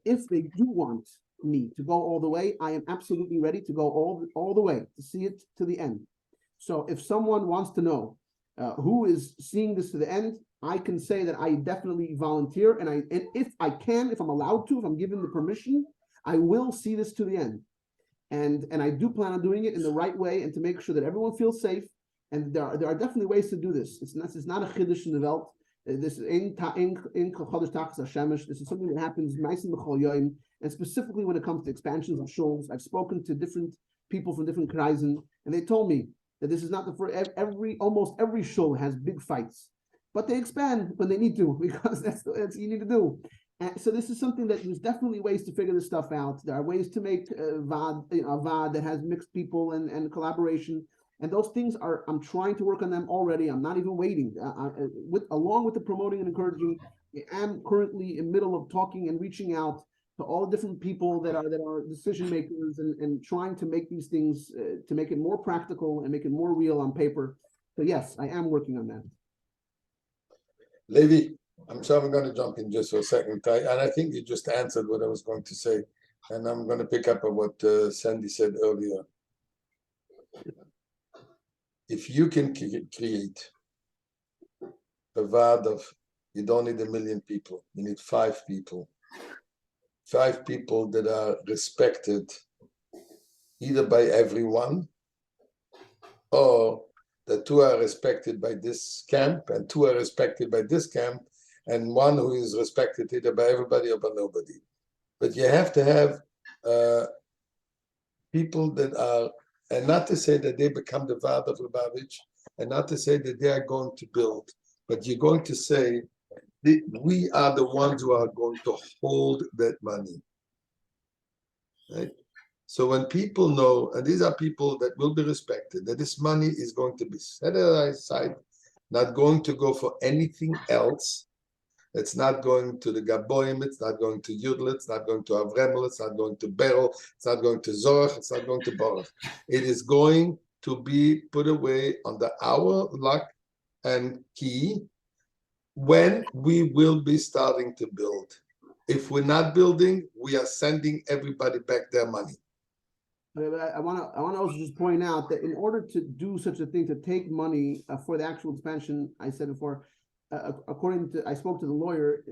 if they do want me to go all the way, I am absolutely ready to go all the way to see it to the end. So if someone wants to know who is seeing this to the end, I can say that I definitely volunteer, and if I can, if I'm allowed to, if I'm given the permission, I will see this to the end. And I do plan on doing it in the right way and to make sure that everyone feels safe. And there are definitely ways to do this. It's not a chiddush in the Welt. This is in Chodesh Tachas HaShemesh. This is something that happens nice in B'chol Yoyim, and specifically when it comes to expansions of shuls. I've spoken to different people from different kreisen, and they told me that this is not the first. Almost every shul has big fights, but they expand when they need to, because that's what you need to do. And so this is something that there's definitely ways to figure this stuff out. There are ways to make a VAD that has mixed people and collaboration. And those things I'm trying to work on them already. I'm not even waiting. Along with the promoting and encouraging, I am currently in the middle of talking and reaching out to all the different people that are decision makers and trying to make these things, to make it more practical and make it more real on paper. So yes, I am working on that. Levi, I'm sorry, I'm going to jump in just for a second. And I think you just answered what I was going to say. And I'm going to pick up on what Sandy said earlier. If you can create a VAD of, you don't need 1 million people, you need 5 people. 5 people that are respected either by everyone, or the 2 are respected by this camp and 2 are respected by this camp, and 1 who is respected either by everybody or by nobody. But you have to have people that are, and not to say that they become the Vard of Lubavitch, and not to say that they are going to build, but you're going to say, we are the ones who are going to hold that money. Right? So when people know, and these are people that will be respected, that this money is going to be set aside, not going to go for anything else. It's not going to the Gaboim, it's not going to Yudel, it's not going to Avremel, it's not going to Beryl, it's not going to Zorach, it's not going to Baruch. It is going to be put away under our luck and key when we will be starting to build. If we're not building, we are sending everybody back their money. I want to also just point out that in order to do such a thing, to take money for the actual expansion, I said before, I spoke to the lawyer,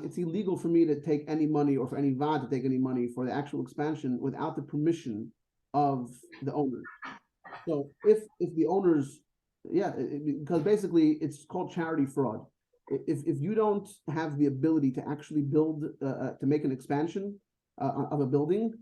it's illegal for me to take any money, or for any VAD to take any money for the actual expansion without the permission of the owners. So if the owners, because basically it's called charity fraud. If you don't have the ability to actually build, to make an expansion of a building,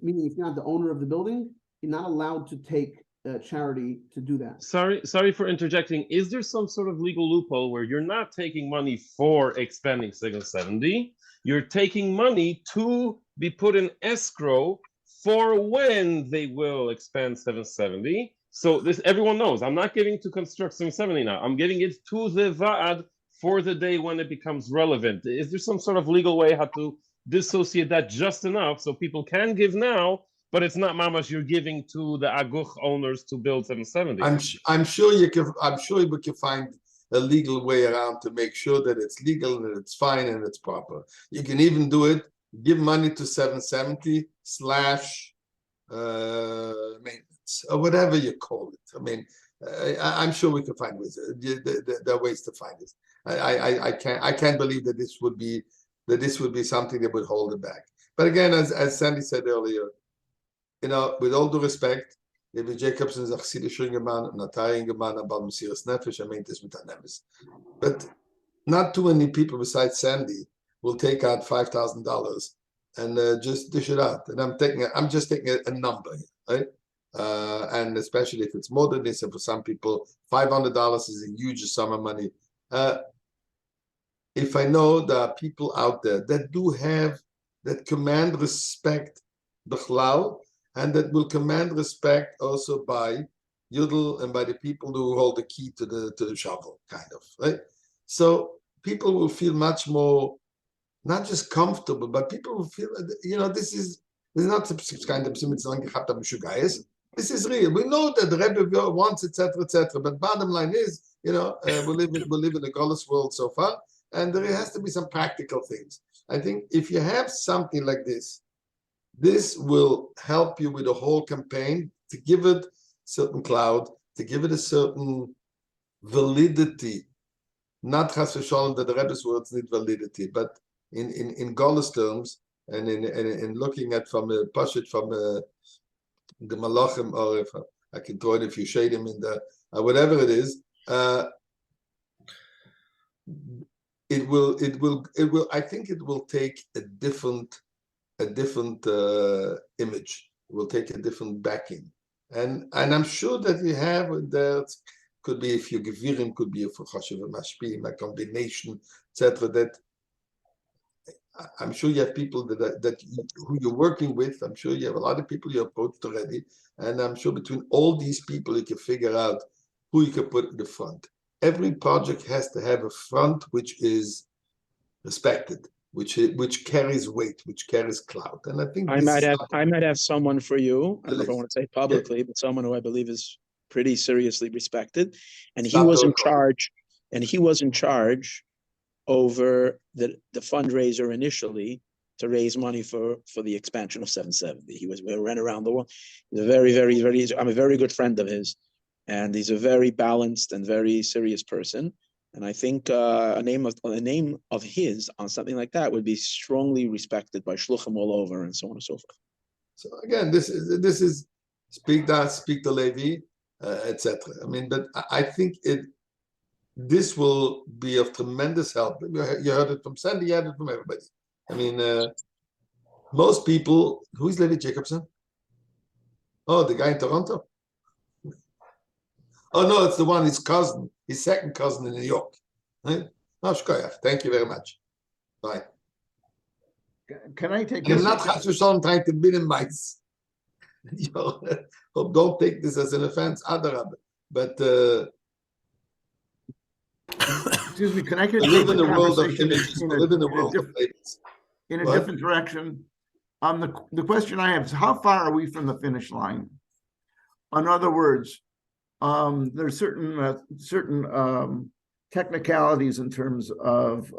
meaning if you're not the owner of the building, you're not allowed to take charity to do that. Sorry for interjecting. Is there some sort of legal loophole where you're not taking money for expanding 770? You're taking money to be put in escrow for when they will expand 770. So this, everyone knows, I'm not giving to construct 770 now. I'm giving it to the VAD for the day when it becomes relevant. Is there some sort of legal way how to dissociate that just enough so people can give now, but it's not mamash you're giving to the aguch owners to build 770? I'm sure you can. I'm sure we can find a legal way around to make sure that it's legal and it's fine and it's proper. You can even do it. Give money to 770 / maintenance, or whatever you call it. I mean, I'm sure we can find ways. There are ways to find this. I can't believe that this would be something that would hold it back. But again, as Sandy said earlier, you know, with all due respect, Levi Jacobson is a chassidischer Mann, a Notarian Mann about Mesiras Nefesh. I mean this with Hanemes. But not too many people besides Sandy will take out $5,000 and just dish it out. And I'm just taking a number, right? And especially if it's more than this, and for some people, $500 is a huge sum of money. If I know there are people out there that command respect, bichlal, and that will command respect also by Yudel and by the people who hold the key to the shovel, kind of, right? So people will feel much more, not just comfortable, but people will feel, you know, this is not kind of this is real. We know that the Rebbe wants, etc., etc. But bottom line is, you know, we live in a godless world so far, and there has to be some practical things. I think if you have something like this, this will help you with the whole campaign to give it certain cloud, to give it a certain validity. Not chas v'shalom that the Rebbe's words need validity, but in Golas terms, and in looking at from a Pashut from the Malachim, or if I can throw it if you shade him in the whatever it is, it will. I think it will take a different image. It will take a different backing, and I'm sure that you have that. Could be if you gevirim, could be for chashuv mashpim, a combination, etc. That I'm sure you have people who you're working with. I'm sure you have a lot of people you approached already, and I'm sure between all these people you can figure out who you can put in the front. Every project has to have a front which is respected, which carries weight, which carries clout. And I think I might have someone for you. I don't know if I want to say publicly, but someone who I believe is pretty seriously respected, and he was in charge. And he was in charge over the fundraiser initially to raise money for the expansion of 770. We ran around the world. He's a very, very, very. I'm a very good friend of his, and he's a very balanced and very serious person. And I think a name of his on something like that would be strongly respected by shluchim all over, and so on and so forth. So again, this is speak to Levi, etc. I mean, but I think this will be of tremendous help. You heard it from Sandy, you heard it from everybody. I mean, most people. Who is Levi Jacobson? Oh, the guy in Toronto. Oh no, it's the one, his cousin, his second cousin in New York. Right? Oh, shkoyach. Thank you very much. Bye. Can I take I'm not trying to minimize. Don't take this as an offense, Adarab. But excuse me, can I we live in a world of images. We live in a world of labels. In a different direction. The question I have is, how far are we from the finish line? In other words, there's certain technicalities in terms of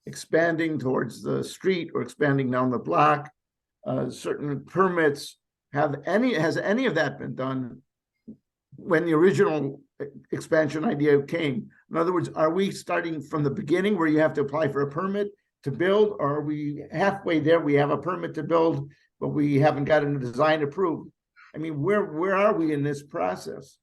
expanding towards the street or expanding down the block. Certain permits. Has any of that been done when the original expansion idea came? In other words, are we starting from the beginning where you have to apply for a permit to build, or are we halfway there? We have a permit to build, but we haven't gotten a design approved. I mean, where are we in this process?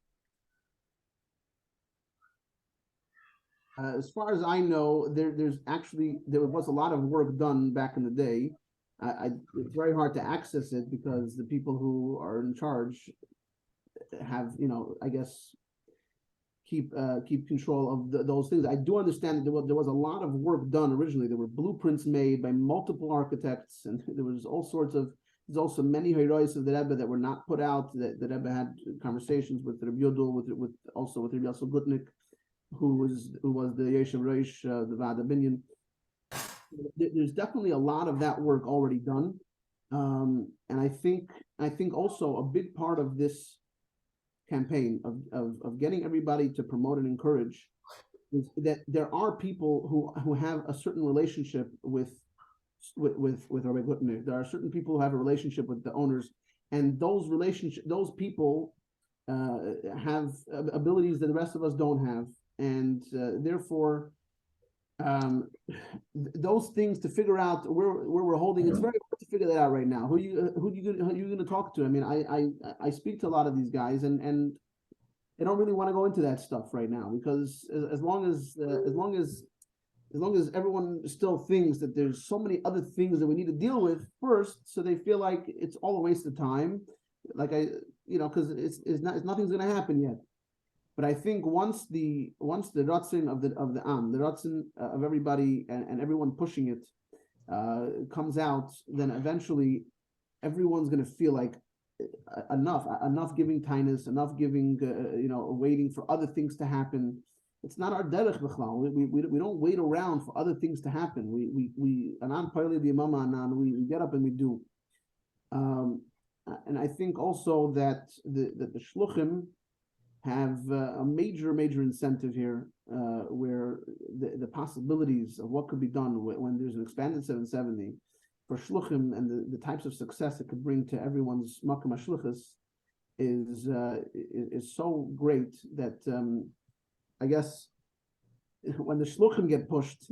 As far as I know, there was a lot of work done back in the day. It's very hard to access it because the people who are in charge have, I guess, keep control of those things. I do understand that there was a lot of work done originally. There were blueprints made by multiple architects, and there was all sorts of. There's also many heroes of the Rebbe that were not put out. That the Rebbe had conversations with Rabbi Yudel, with Rabbi Yosef Gutnick, who was the Yeshiv Reish, the Vada Binyan. There's definitely a lot of that work already done, and I think also a big part of this campaign of getting everybody to promote and encourage is that there are people who have a certain relationship with Rabbi Gutnick. There are certain people who have a relationship with the owners, and those people have abilities that the rest of us don't have, and therefore those things to figure out where we're holding. It's very hard to figure that out right now. Who are you going to talk to? I mean, I speak to a lot of these guys, and they don't really want to go into that stuff right now, because as long as everyone still thinks that there's so many other things that we need to deal with first, so they feel like it's all a waste of time. Like because nothing's going to happen yet. But I think once the ratzin of the ratzin of everybody and everyone pushing it comes out, then eventually everyone's going to feel like enough giving kindness, enough giving waiting for other things to happen. It's not our derech b'chlal. We don't wait around for other things to happen. We anan parli the imam anan. We get up and we do. And I think also that the shluchim have a major incentive here, where the possibilities of what could be done when there's an expanded 770 for shluchim and the types of success it could bring to everyone's makom hashluchas is so great that I guess when the shluchim get pushed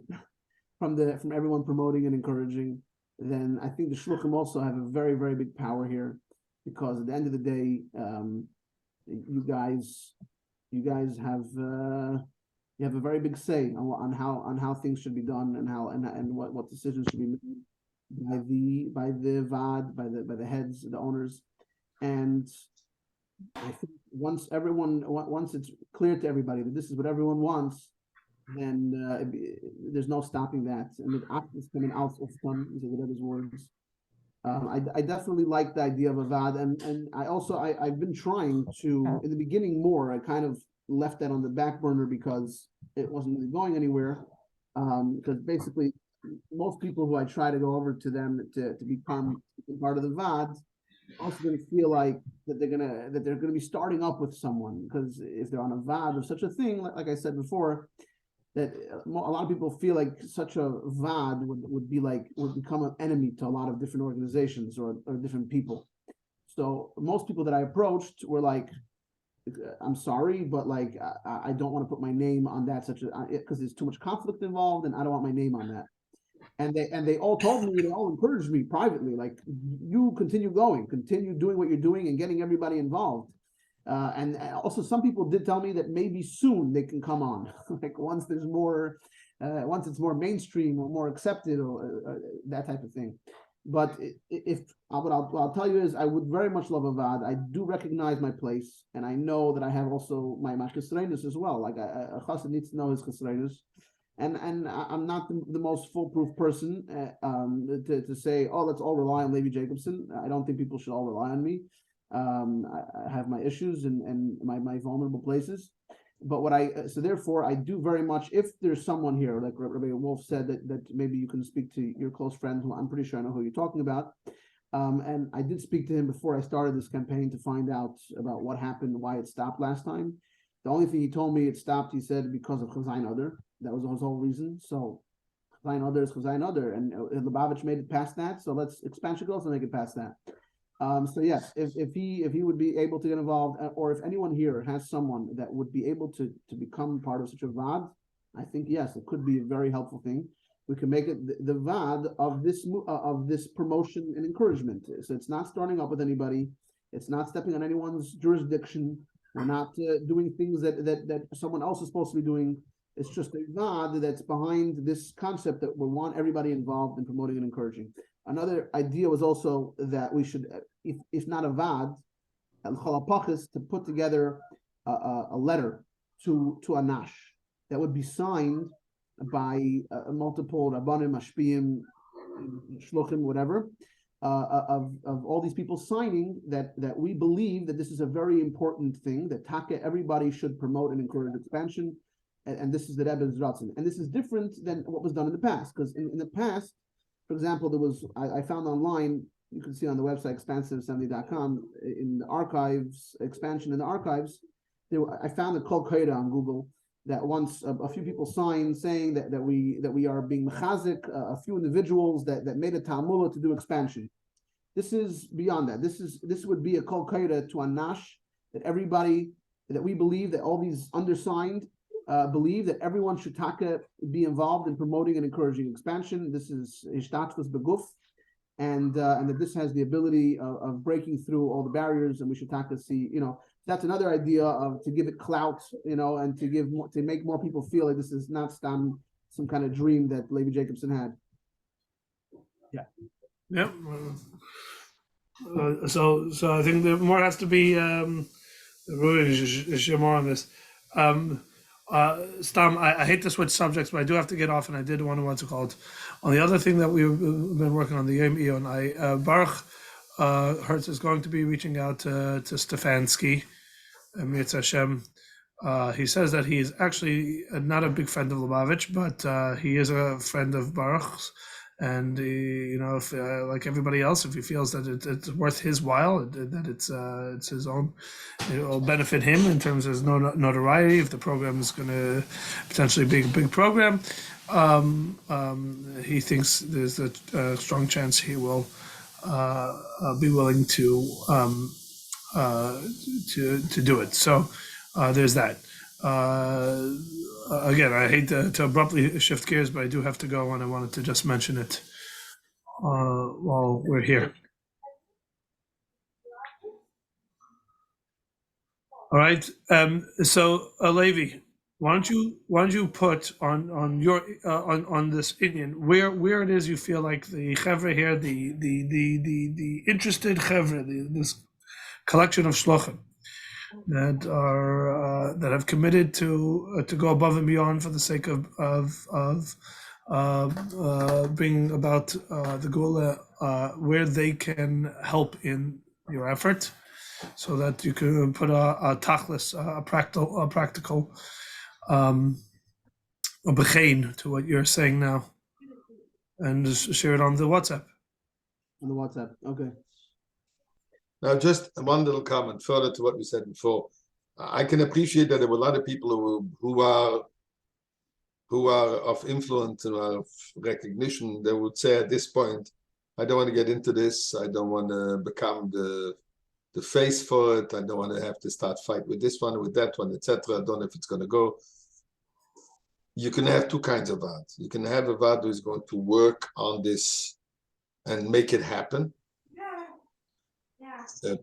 from everyone promoting and encouraging, then I think the shluchim also have a very, very big power here, because at the end of the day, you guys have you have a very big say on how things should be done and what decisions should be made by the Vad, by the heads, the owners. And I think once it's clear to everybody that this is what everyone wants, then there's no stopping that. And with is coming out of fun, these are the other's words. I definitely like the idea of a Vad, and I've been trying to, in the beginning more, I kind of left that on the back burner because it wasn't really going anywhere. Because basically most people who I try to go over to them to become part of the Vad also going to feel like that they're gonna be starting up with someone, because if they're on a Vad of such a thing, like I said before, that a lot of people feel like such a Vad would become an enemy to a lot of different organizations or different people. So most people that I approached were like, I'm sorry, but like I don't want to put my name on that because there's too much conflict involved, and I don't want my name on that. And they all told me, they all encouraged me privately, like, you continue doing what you're doing and getting everybody involved. And also some people did tell me that maybe soon they can come on, like once it's more mainstream or more accepted or that type of thing. But what I'll tell you is, I would very much love a Vad. I do recognize my place, and I know that I have also my chesronus as well. Like a chassid needs to know his chesronus. And I'm not the most foolproof person to say, oh, let's all rely on Levi Jacobson. I don't think people should all rely on me. I have my issues and my vulnerable places. But so therefore I do very much, if there's someone here, like Rabbi Wolf said, that maybe you can speak to your close friend, who I'm pretty sure I know who you're talking about. And I did speak to him before I started this campaign to find out about what happened, why it stopped last time. The only thing he told me it stopped, he said, because of Chazayin Oder. That was his whole reason. So Chazayin Oder is Chazayin Oder, and Lubavitch made it past that. So expansion goes to make it past that. So yes, if he would be able to get involved, or if anyone here has someone that would be able to become part of such a Vad, I think yes, it could be a very helpful thing. We can make it the Vad of this promotion and encouragement. So it's not starting up with anybody. It's not stepping on anyone's jurisdiction. We're not doing things that someone else is supposed to be doing. It's just a Vad that's behind this concept that we want everybody involved in promoting and encouraging. Another idea was also that we should, if not a Vad, to put together a letter to a Nash that would be signed by multiple Rabbanim, Mashpiyim, Shluchim, whatever, of all these people signing that we believe that this is a very important thing, that everybody should promote and encourage expansion, and this is the Rebbe's Ratzon. And this is different than what was done in the past, because in the past, for example, there was, I found online, you can see on the website expansive70.com, in the archives, expansion in the archives, I found a Kol Koira on Google that once a few people signed saying that we are being mechazik a few individuals that made a ta'amula to do expansion. This is beyond that. This would be a Kol Koira to a Nash, that we believe that all these undersigned believe that everyone should be involved in promoting and encouraging expansion. This is Ishtatfus Beguf, and that this has the ability of breaking through all the barriers, and we should see, that's another idea to give it clout, and to make more people feel like this is not some kind of dream that Levi Jacobson had. Yeah. So I think there more has to be more on this. Stam, I hate to switch subjects, but I do have to get off, and I did want to, what's it called? On the other thing that we've been working on, the Yom Iyonai, Baruch Hertz is going to be reaching out to Stefanski, Mirz Hashem. He says that he is actually not a big friend of Lubavitch, but he is a friend of Baruch's, And you know, if like everybody else, if he feels that it's worth his while, that it's his own, it will benefit him in terms of his notoriety. If the program is going to potentially be a big program, he thinks there's a strong chance he will be willing to do it. So there's that. Again, I hate to abruptly shift gears, but I do have to go, and I wanted to just mention it while we're here. All right. So, Levi, why don't you put on your on this Indian where it is you feel like the chevra here, the interested chevra, this collection of shlochim that are that have committed to go above and beyond for the sake of bringing about the Geula, where they can help in your effort, so that you can put a tachlis, a practical a bechein to what you're saying now, and just share it on the WhatsApp. On the WhatsApp, okay. Now, just one little comment further to what we said before. I can appreciate that there were a lot of people who are of influence and of recognition. They would say at this point, I don't want to get into this. I don't want to become the face for it. I don't want to have to start fight with this one, with that one, etc. I don't know if it's going to go. You can have two kinds of vad. You can have a vad who is going to work on this and make it happen.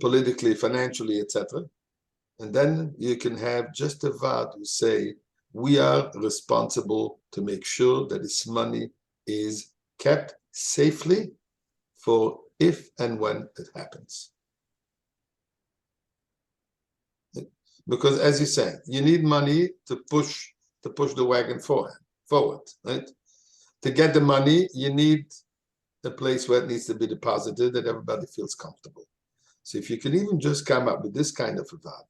Politically, financially, etc. And then you can have just a vad who say, we are responsible to make sure that this money is kept safely for if and when it happens. Because as you say, you need money to push the wagon forward, right? To get the money, you need a place where it needs to be deposited that everybody feels comfortable. So if you can even just come up with this kind of a vad,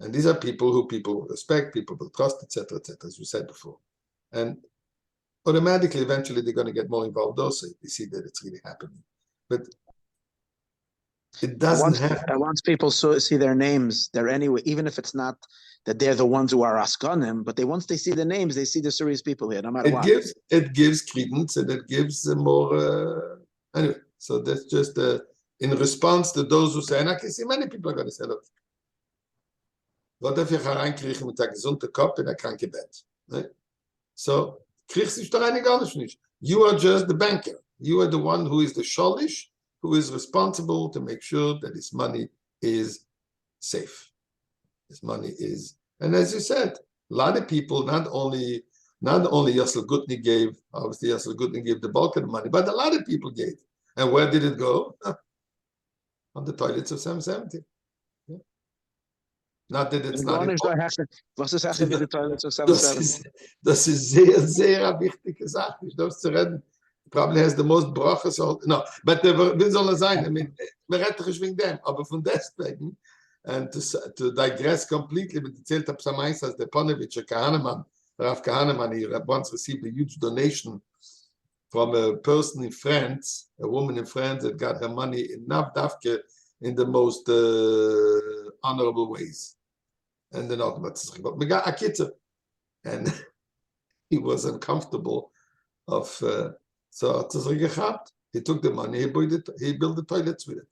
and these are people who people respect, people will trust, etc., as we said before, and automatically, eventually, they're going to get more involved also if they see that it's really happening. But it doesn't happen. I want people to see their names there anyway, even if it's not that they're the ones who are askanim, but once they see the names, they see the serious people here, no matter what. It gives credence and it gives more. Anyway, so that's just in response to those who say, and I can see many people are going to say, look, wat if je gaat reinkriegen met een gezonde kop in een kranke bed? Right? So, kriegst dich doch einig anders nicht. You are just the banker. You are the one who is the sholish, who is responsible to make sure that his money is safe. His money is, and as you said, a lot of people, not only Yossel Gutni gave, obviously Yossel Gutni gave the bulk of the money, but a lot of people gave. And where did it go? On the toilets of 770. Yeah. Not that it's not important. Was ist eigentlich mit den toilets of 770? Das ist sehr, sehr wichtige Sache. Ich darf es zu reden. Probably has the most brachas. No, but wie soll es sein? I mean, wir retten nicht wegen dem, aber von deswegen, and to digress completely, mit erzählt habe Samais as the Ponovich, Rav Kahneman, he once received a huge donation from a person in France, a woman in France that got her money enough dafke in the most honorable ways. And then and he was uncomfortable of so he took the money, he built the toilets with it.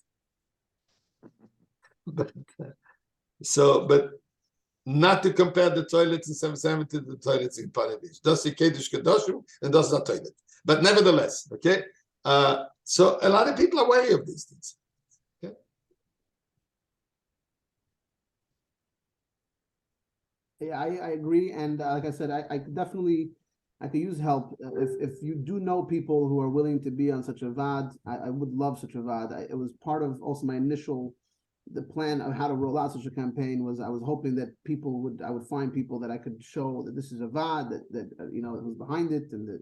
But not to compare the toilets in 770 to the toilets in Panovich. That's a Kedush Kedoshim, and that's not toilet. But nevertheless, okay? So a lot of people are wary of these things. Okay? Yeah, I agree. And like I said, I definitely, I could use help. If you do know people who are willing to be on such a vad, I would love such a vad. It was part of also my initial, the plan of how to roll out such a campaign was I was hoping that I would find people that I could show that this is a vad, that it was behind it, and that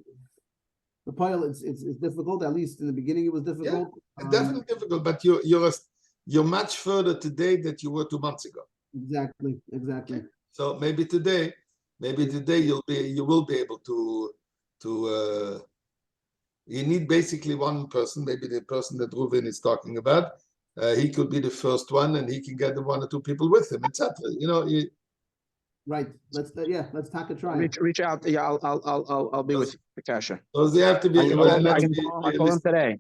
the pile, it's difficult. At least in the beginning, it was difficult. Yeah, definitely difficult. But you're much further today than you were 2 months ago. Exactly. So maybe today you will be able to You need basically one person, maybe the person that Reuven is talking about. He could be the first one, and he can get the 1 or 2 people with him, etc. Right. Let's take a try. Reach out. Yeah, I'll be with you, Kasha. So they have to be. Let's be I'll call him realistic. today.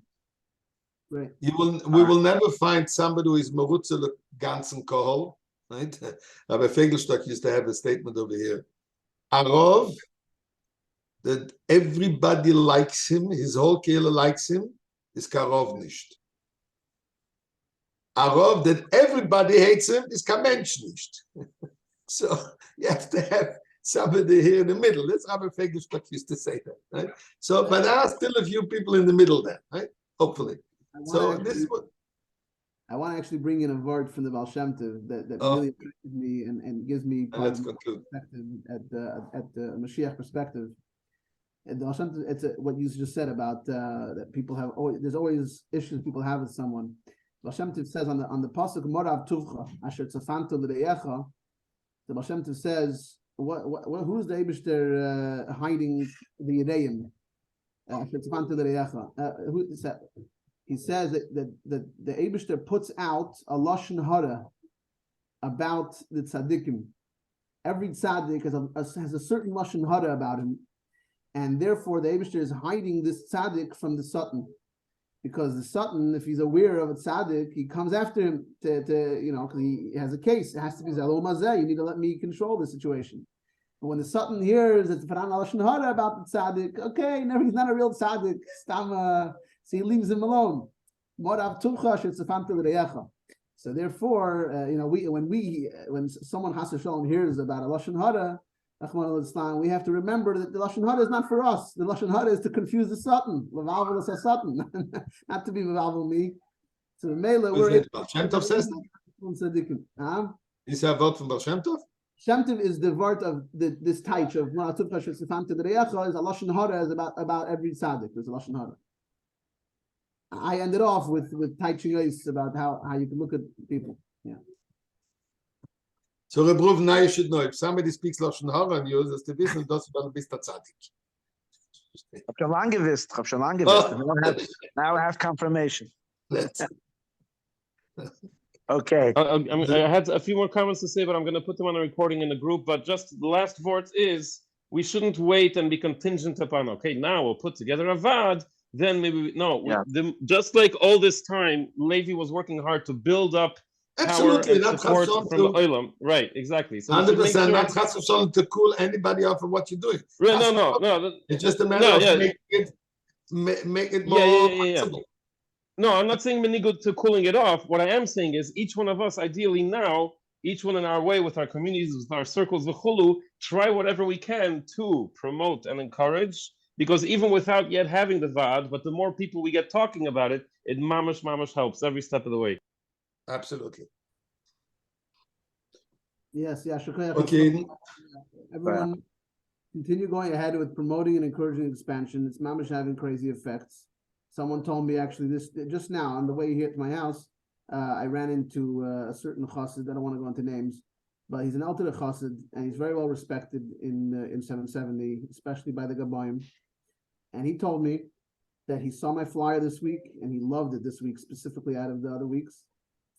Right. We will never find somebody who is Marutze the ganzen Kohol, right? Rabbi Fegelstock used to have a statement over here. Arov, that everybody likes him, his whole Kehle likes him, is Karov nicht. Arov, that everybody hates him, is Kamensch nicht. So you have to have somebody here in the middle. That's Rabbi Fegelstock used to say that, right? So, but there are still a few people in the middle there, right? Hopefully. So this is what I want to actually bring in a word from the Baal Shem Tov that really impresses me and gives me perspective at the Mashiach perspective. And the Baal Shem Tov, it's what you just said about that people have there's always issues people have with someone. Baal Shem Tov says on the pasuk Morav Tuvcha Asher Tzafanto L'Reyecha, the Baal Shem Tov says who's the Eibishter hiding the Yereim? Asher Tzafanto L'Reyecha. Who is that? He says that the Eibishter puts out a lashon hara about the tzaddikim. Every tzaddik has a certain lashon hara about him, and therefore the Eibishter is hiding this tzaddik from the Satan, because the Satan, if he's aware of a tzaddik, he comes after him to because he has a case. It has to be zelo mazeh. You need to let me control the situation. But when the Satan hears it's paran lashon hara about the tzaddik, okay, never, he's not a real tzaddik. So he leaves him alone. So therefore, when someone has to shalom hears about a lashon hara, we have to remember that the lashon hara is not for us. The lashon hara is to confuse the Satan, not to be mevalvel me. So the mela we're Baal Shem Tov says that? Is that a word from Baal Shem Tov? Shem Tov is the word of this taich of is a lashon hara is about every tzaddik. There's a lashon hara. I ended off with Taichi about how you can look at people. Yeah. So Rebruv, now you should know if somebody speaks Lashon Hara and uses the business, that's when bist tzaddik. Hab schon lang gewusst. Now I have confirmation. Okay. I had a few more comments to say, but I'm going to put them on a recording in the group. But just the last words is, we shouldn't wait and be contingent upon, okay, now we'll put together a VAD, then maybe, just like all this time, Levi was working hard to build up power and support from the Olam. Right, exactly. So 100%, not chas to cool anybody off of what you're doing. Right, no. It's just a matter of make it more flexible. No, I'm not saying many good to cooling it off. What I am saying is each one of us, ideally now, each one in our way, with our communities, with our circles, the chulu, try whatever we can to promote and encourage. Because even without yet having the VAD, but the more people we get talking about it, it mamash helps every step of the way. Absolutely. Yes, yeah. Okay. Everyone continue going ahead with promoting and encouraging expansion. It's mamash having crazy effects. Someone told me actually this just now on the way here to my house. I ran into a certain chassid. I don't want to go into names, but he's an Alter chassid and he's very well respected in 770, especially by the Gabayim. And he told me that he saw my flyer this week and he loved it this week, specifically out of the other weeks.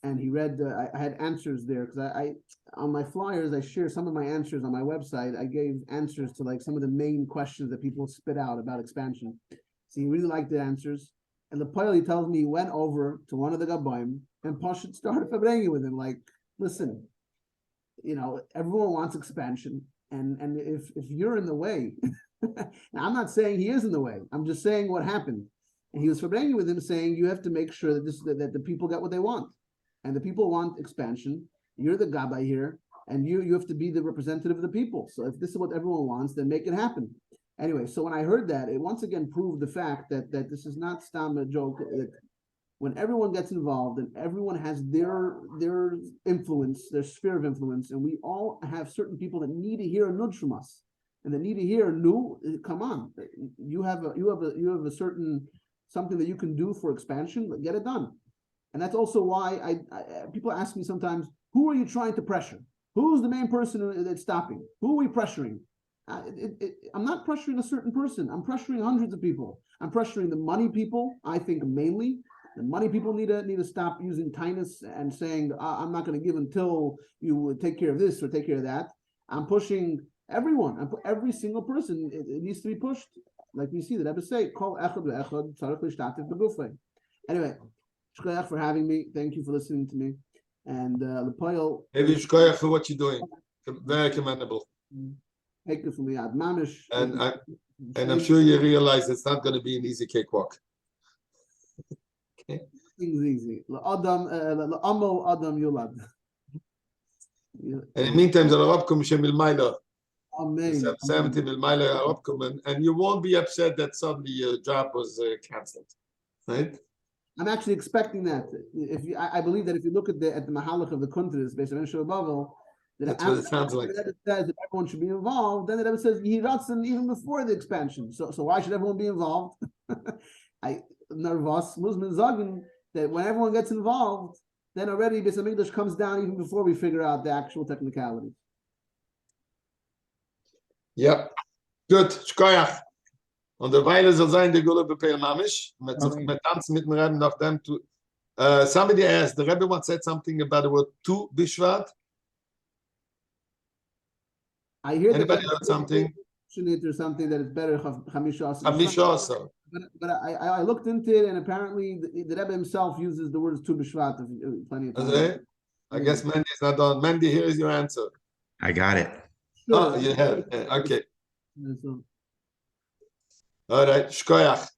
And he read, I had answers there because I on my flyers, I share some of my answers on my website. I gave answers to like some of the main questions that people spit out about expansion. So he really liked the answers. And the pilot tells me he went over to one of the Gabayim and Pashut started fabrengi with him. Like, listen, everyone wants expansion. And if you're in the way, now, I'm not saying he is in the way. I'm just saying what happened. And he was fabrengi with him saying, you have to make sure that the people get what they want. And the people want expansion. You're the gabbai here, and you have to be the representative of the people. So if this is what everyone wants, then make it happen. Anyway, so when I heard that, it once again proved the fact that this is not stam a joke. When everyone gets involved and everyone has their influence, their sphere of influence, and we all have certain people that need to hear a nudge from us. And they need to hear come on, you have a certain something that you can do for expansion, get it done. And that's also why people ask me sometimes, who are you trying to pressure? Who's the main person that's stopping? Who are we pressuring? I'm not pressuring a certain person. I'm pressuring hundreds of people. I'm pressuring the money people. I think mainly the money people need to stop using kindness and saying, I'm not going to give until you take care of this or take care of that. I'm pushing everyone. Every single person. It needs to be pushed. Like we see the Rebbe say, "Kol echad ve'echad tzarich l'shtatif b'gufay." Anyway, shkoyach for having me. Thank you for listening to me. And Lepoil. Maybe shkoyach for what you're doing. Very commendable. Take it from me, Ad Mamish. And I'm sure you realize it's not going to be an easy cakewalk. Okay. Things easy. La'amo Adam Yulad. And in the meantime, the Arabkum Shem il Amen. 70 Arabkum, and you won't be upset that suddenly your job was cancelled, right? I'm actually expecting that. I believe that if you look at the Mahalach of the countries based on Shul Bavel, that's what it sounds like. It says that everyone should be involved. Then the Rebbe says Yiratzin even before the expansion. So why should everyone be involved? Nervous Muslim Zagin that when everyone gets involved, then already Beis Hamikdash comes down even before we figure out the actual technicalities. Yep. Good. Shkoyach. Und derweil soll sein der Gule Bepeil Mamish. Mit tanzen mit dem Rebbe nach dem to. Somebody asked, the Rebbe once said something about the word tu Bishvat. I hear anybody heard something? Or something that it's better Chamisha. But I looked into it, and apparently the Rebbe himself uses the words tu Bishvat plenty of times. I guess Mandy's not done. Mandy, here is your answer. I got it. Oh, you have. Okay. All right. Shkoyach.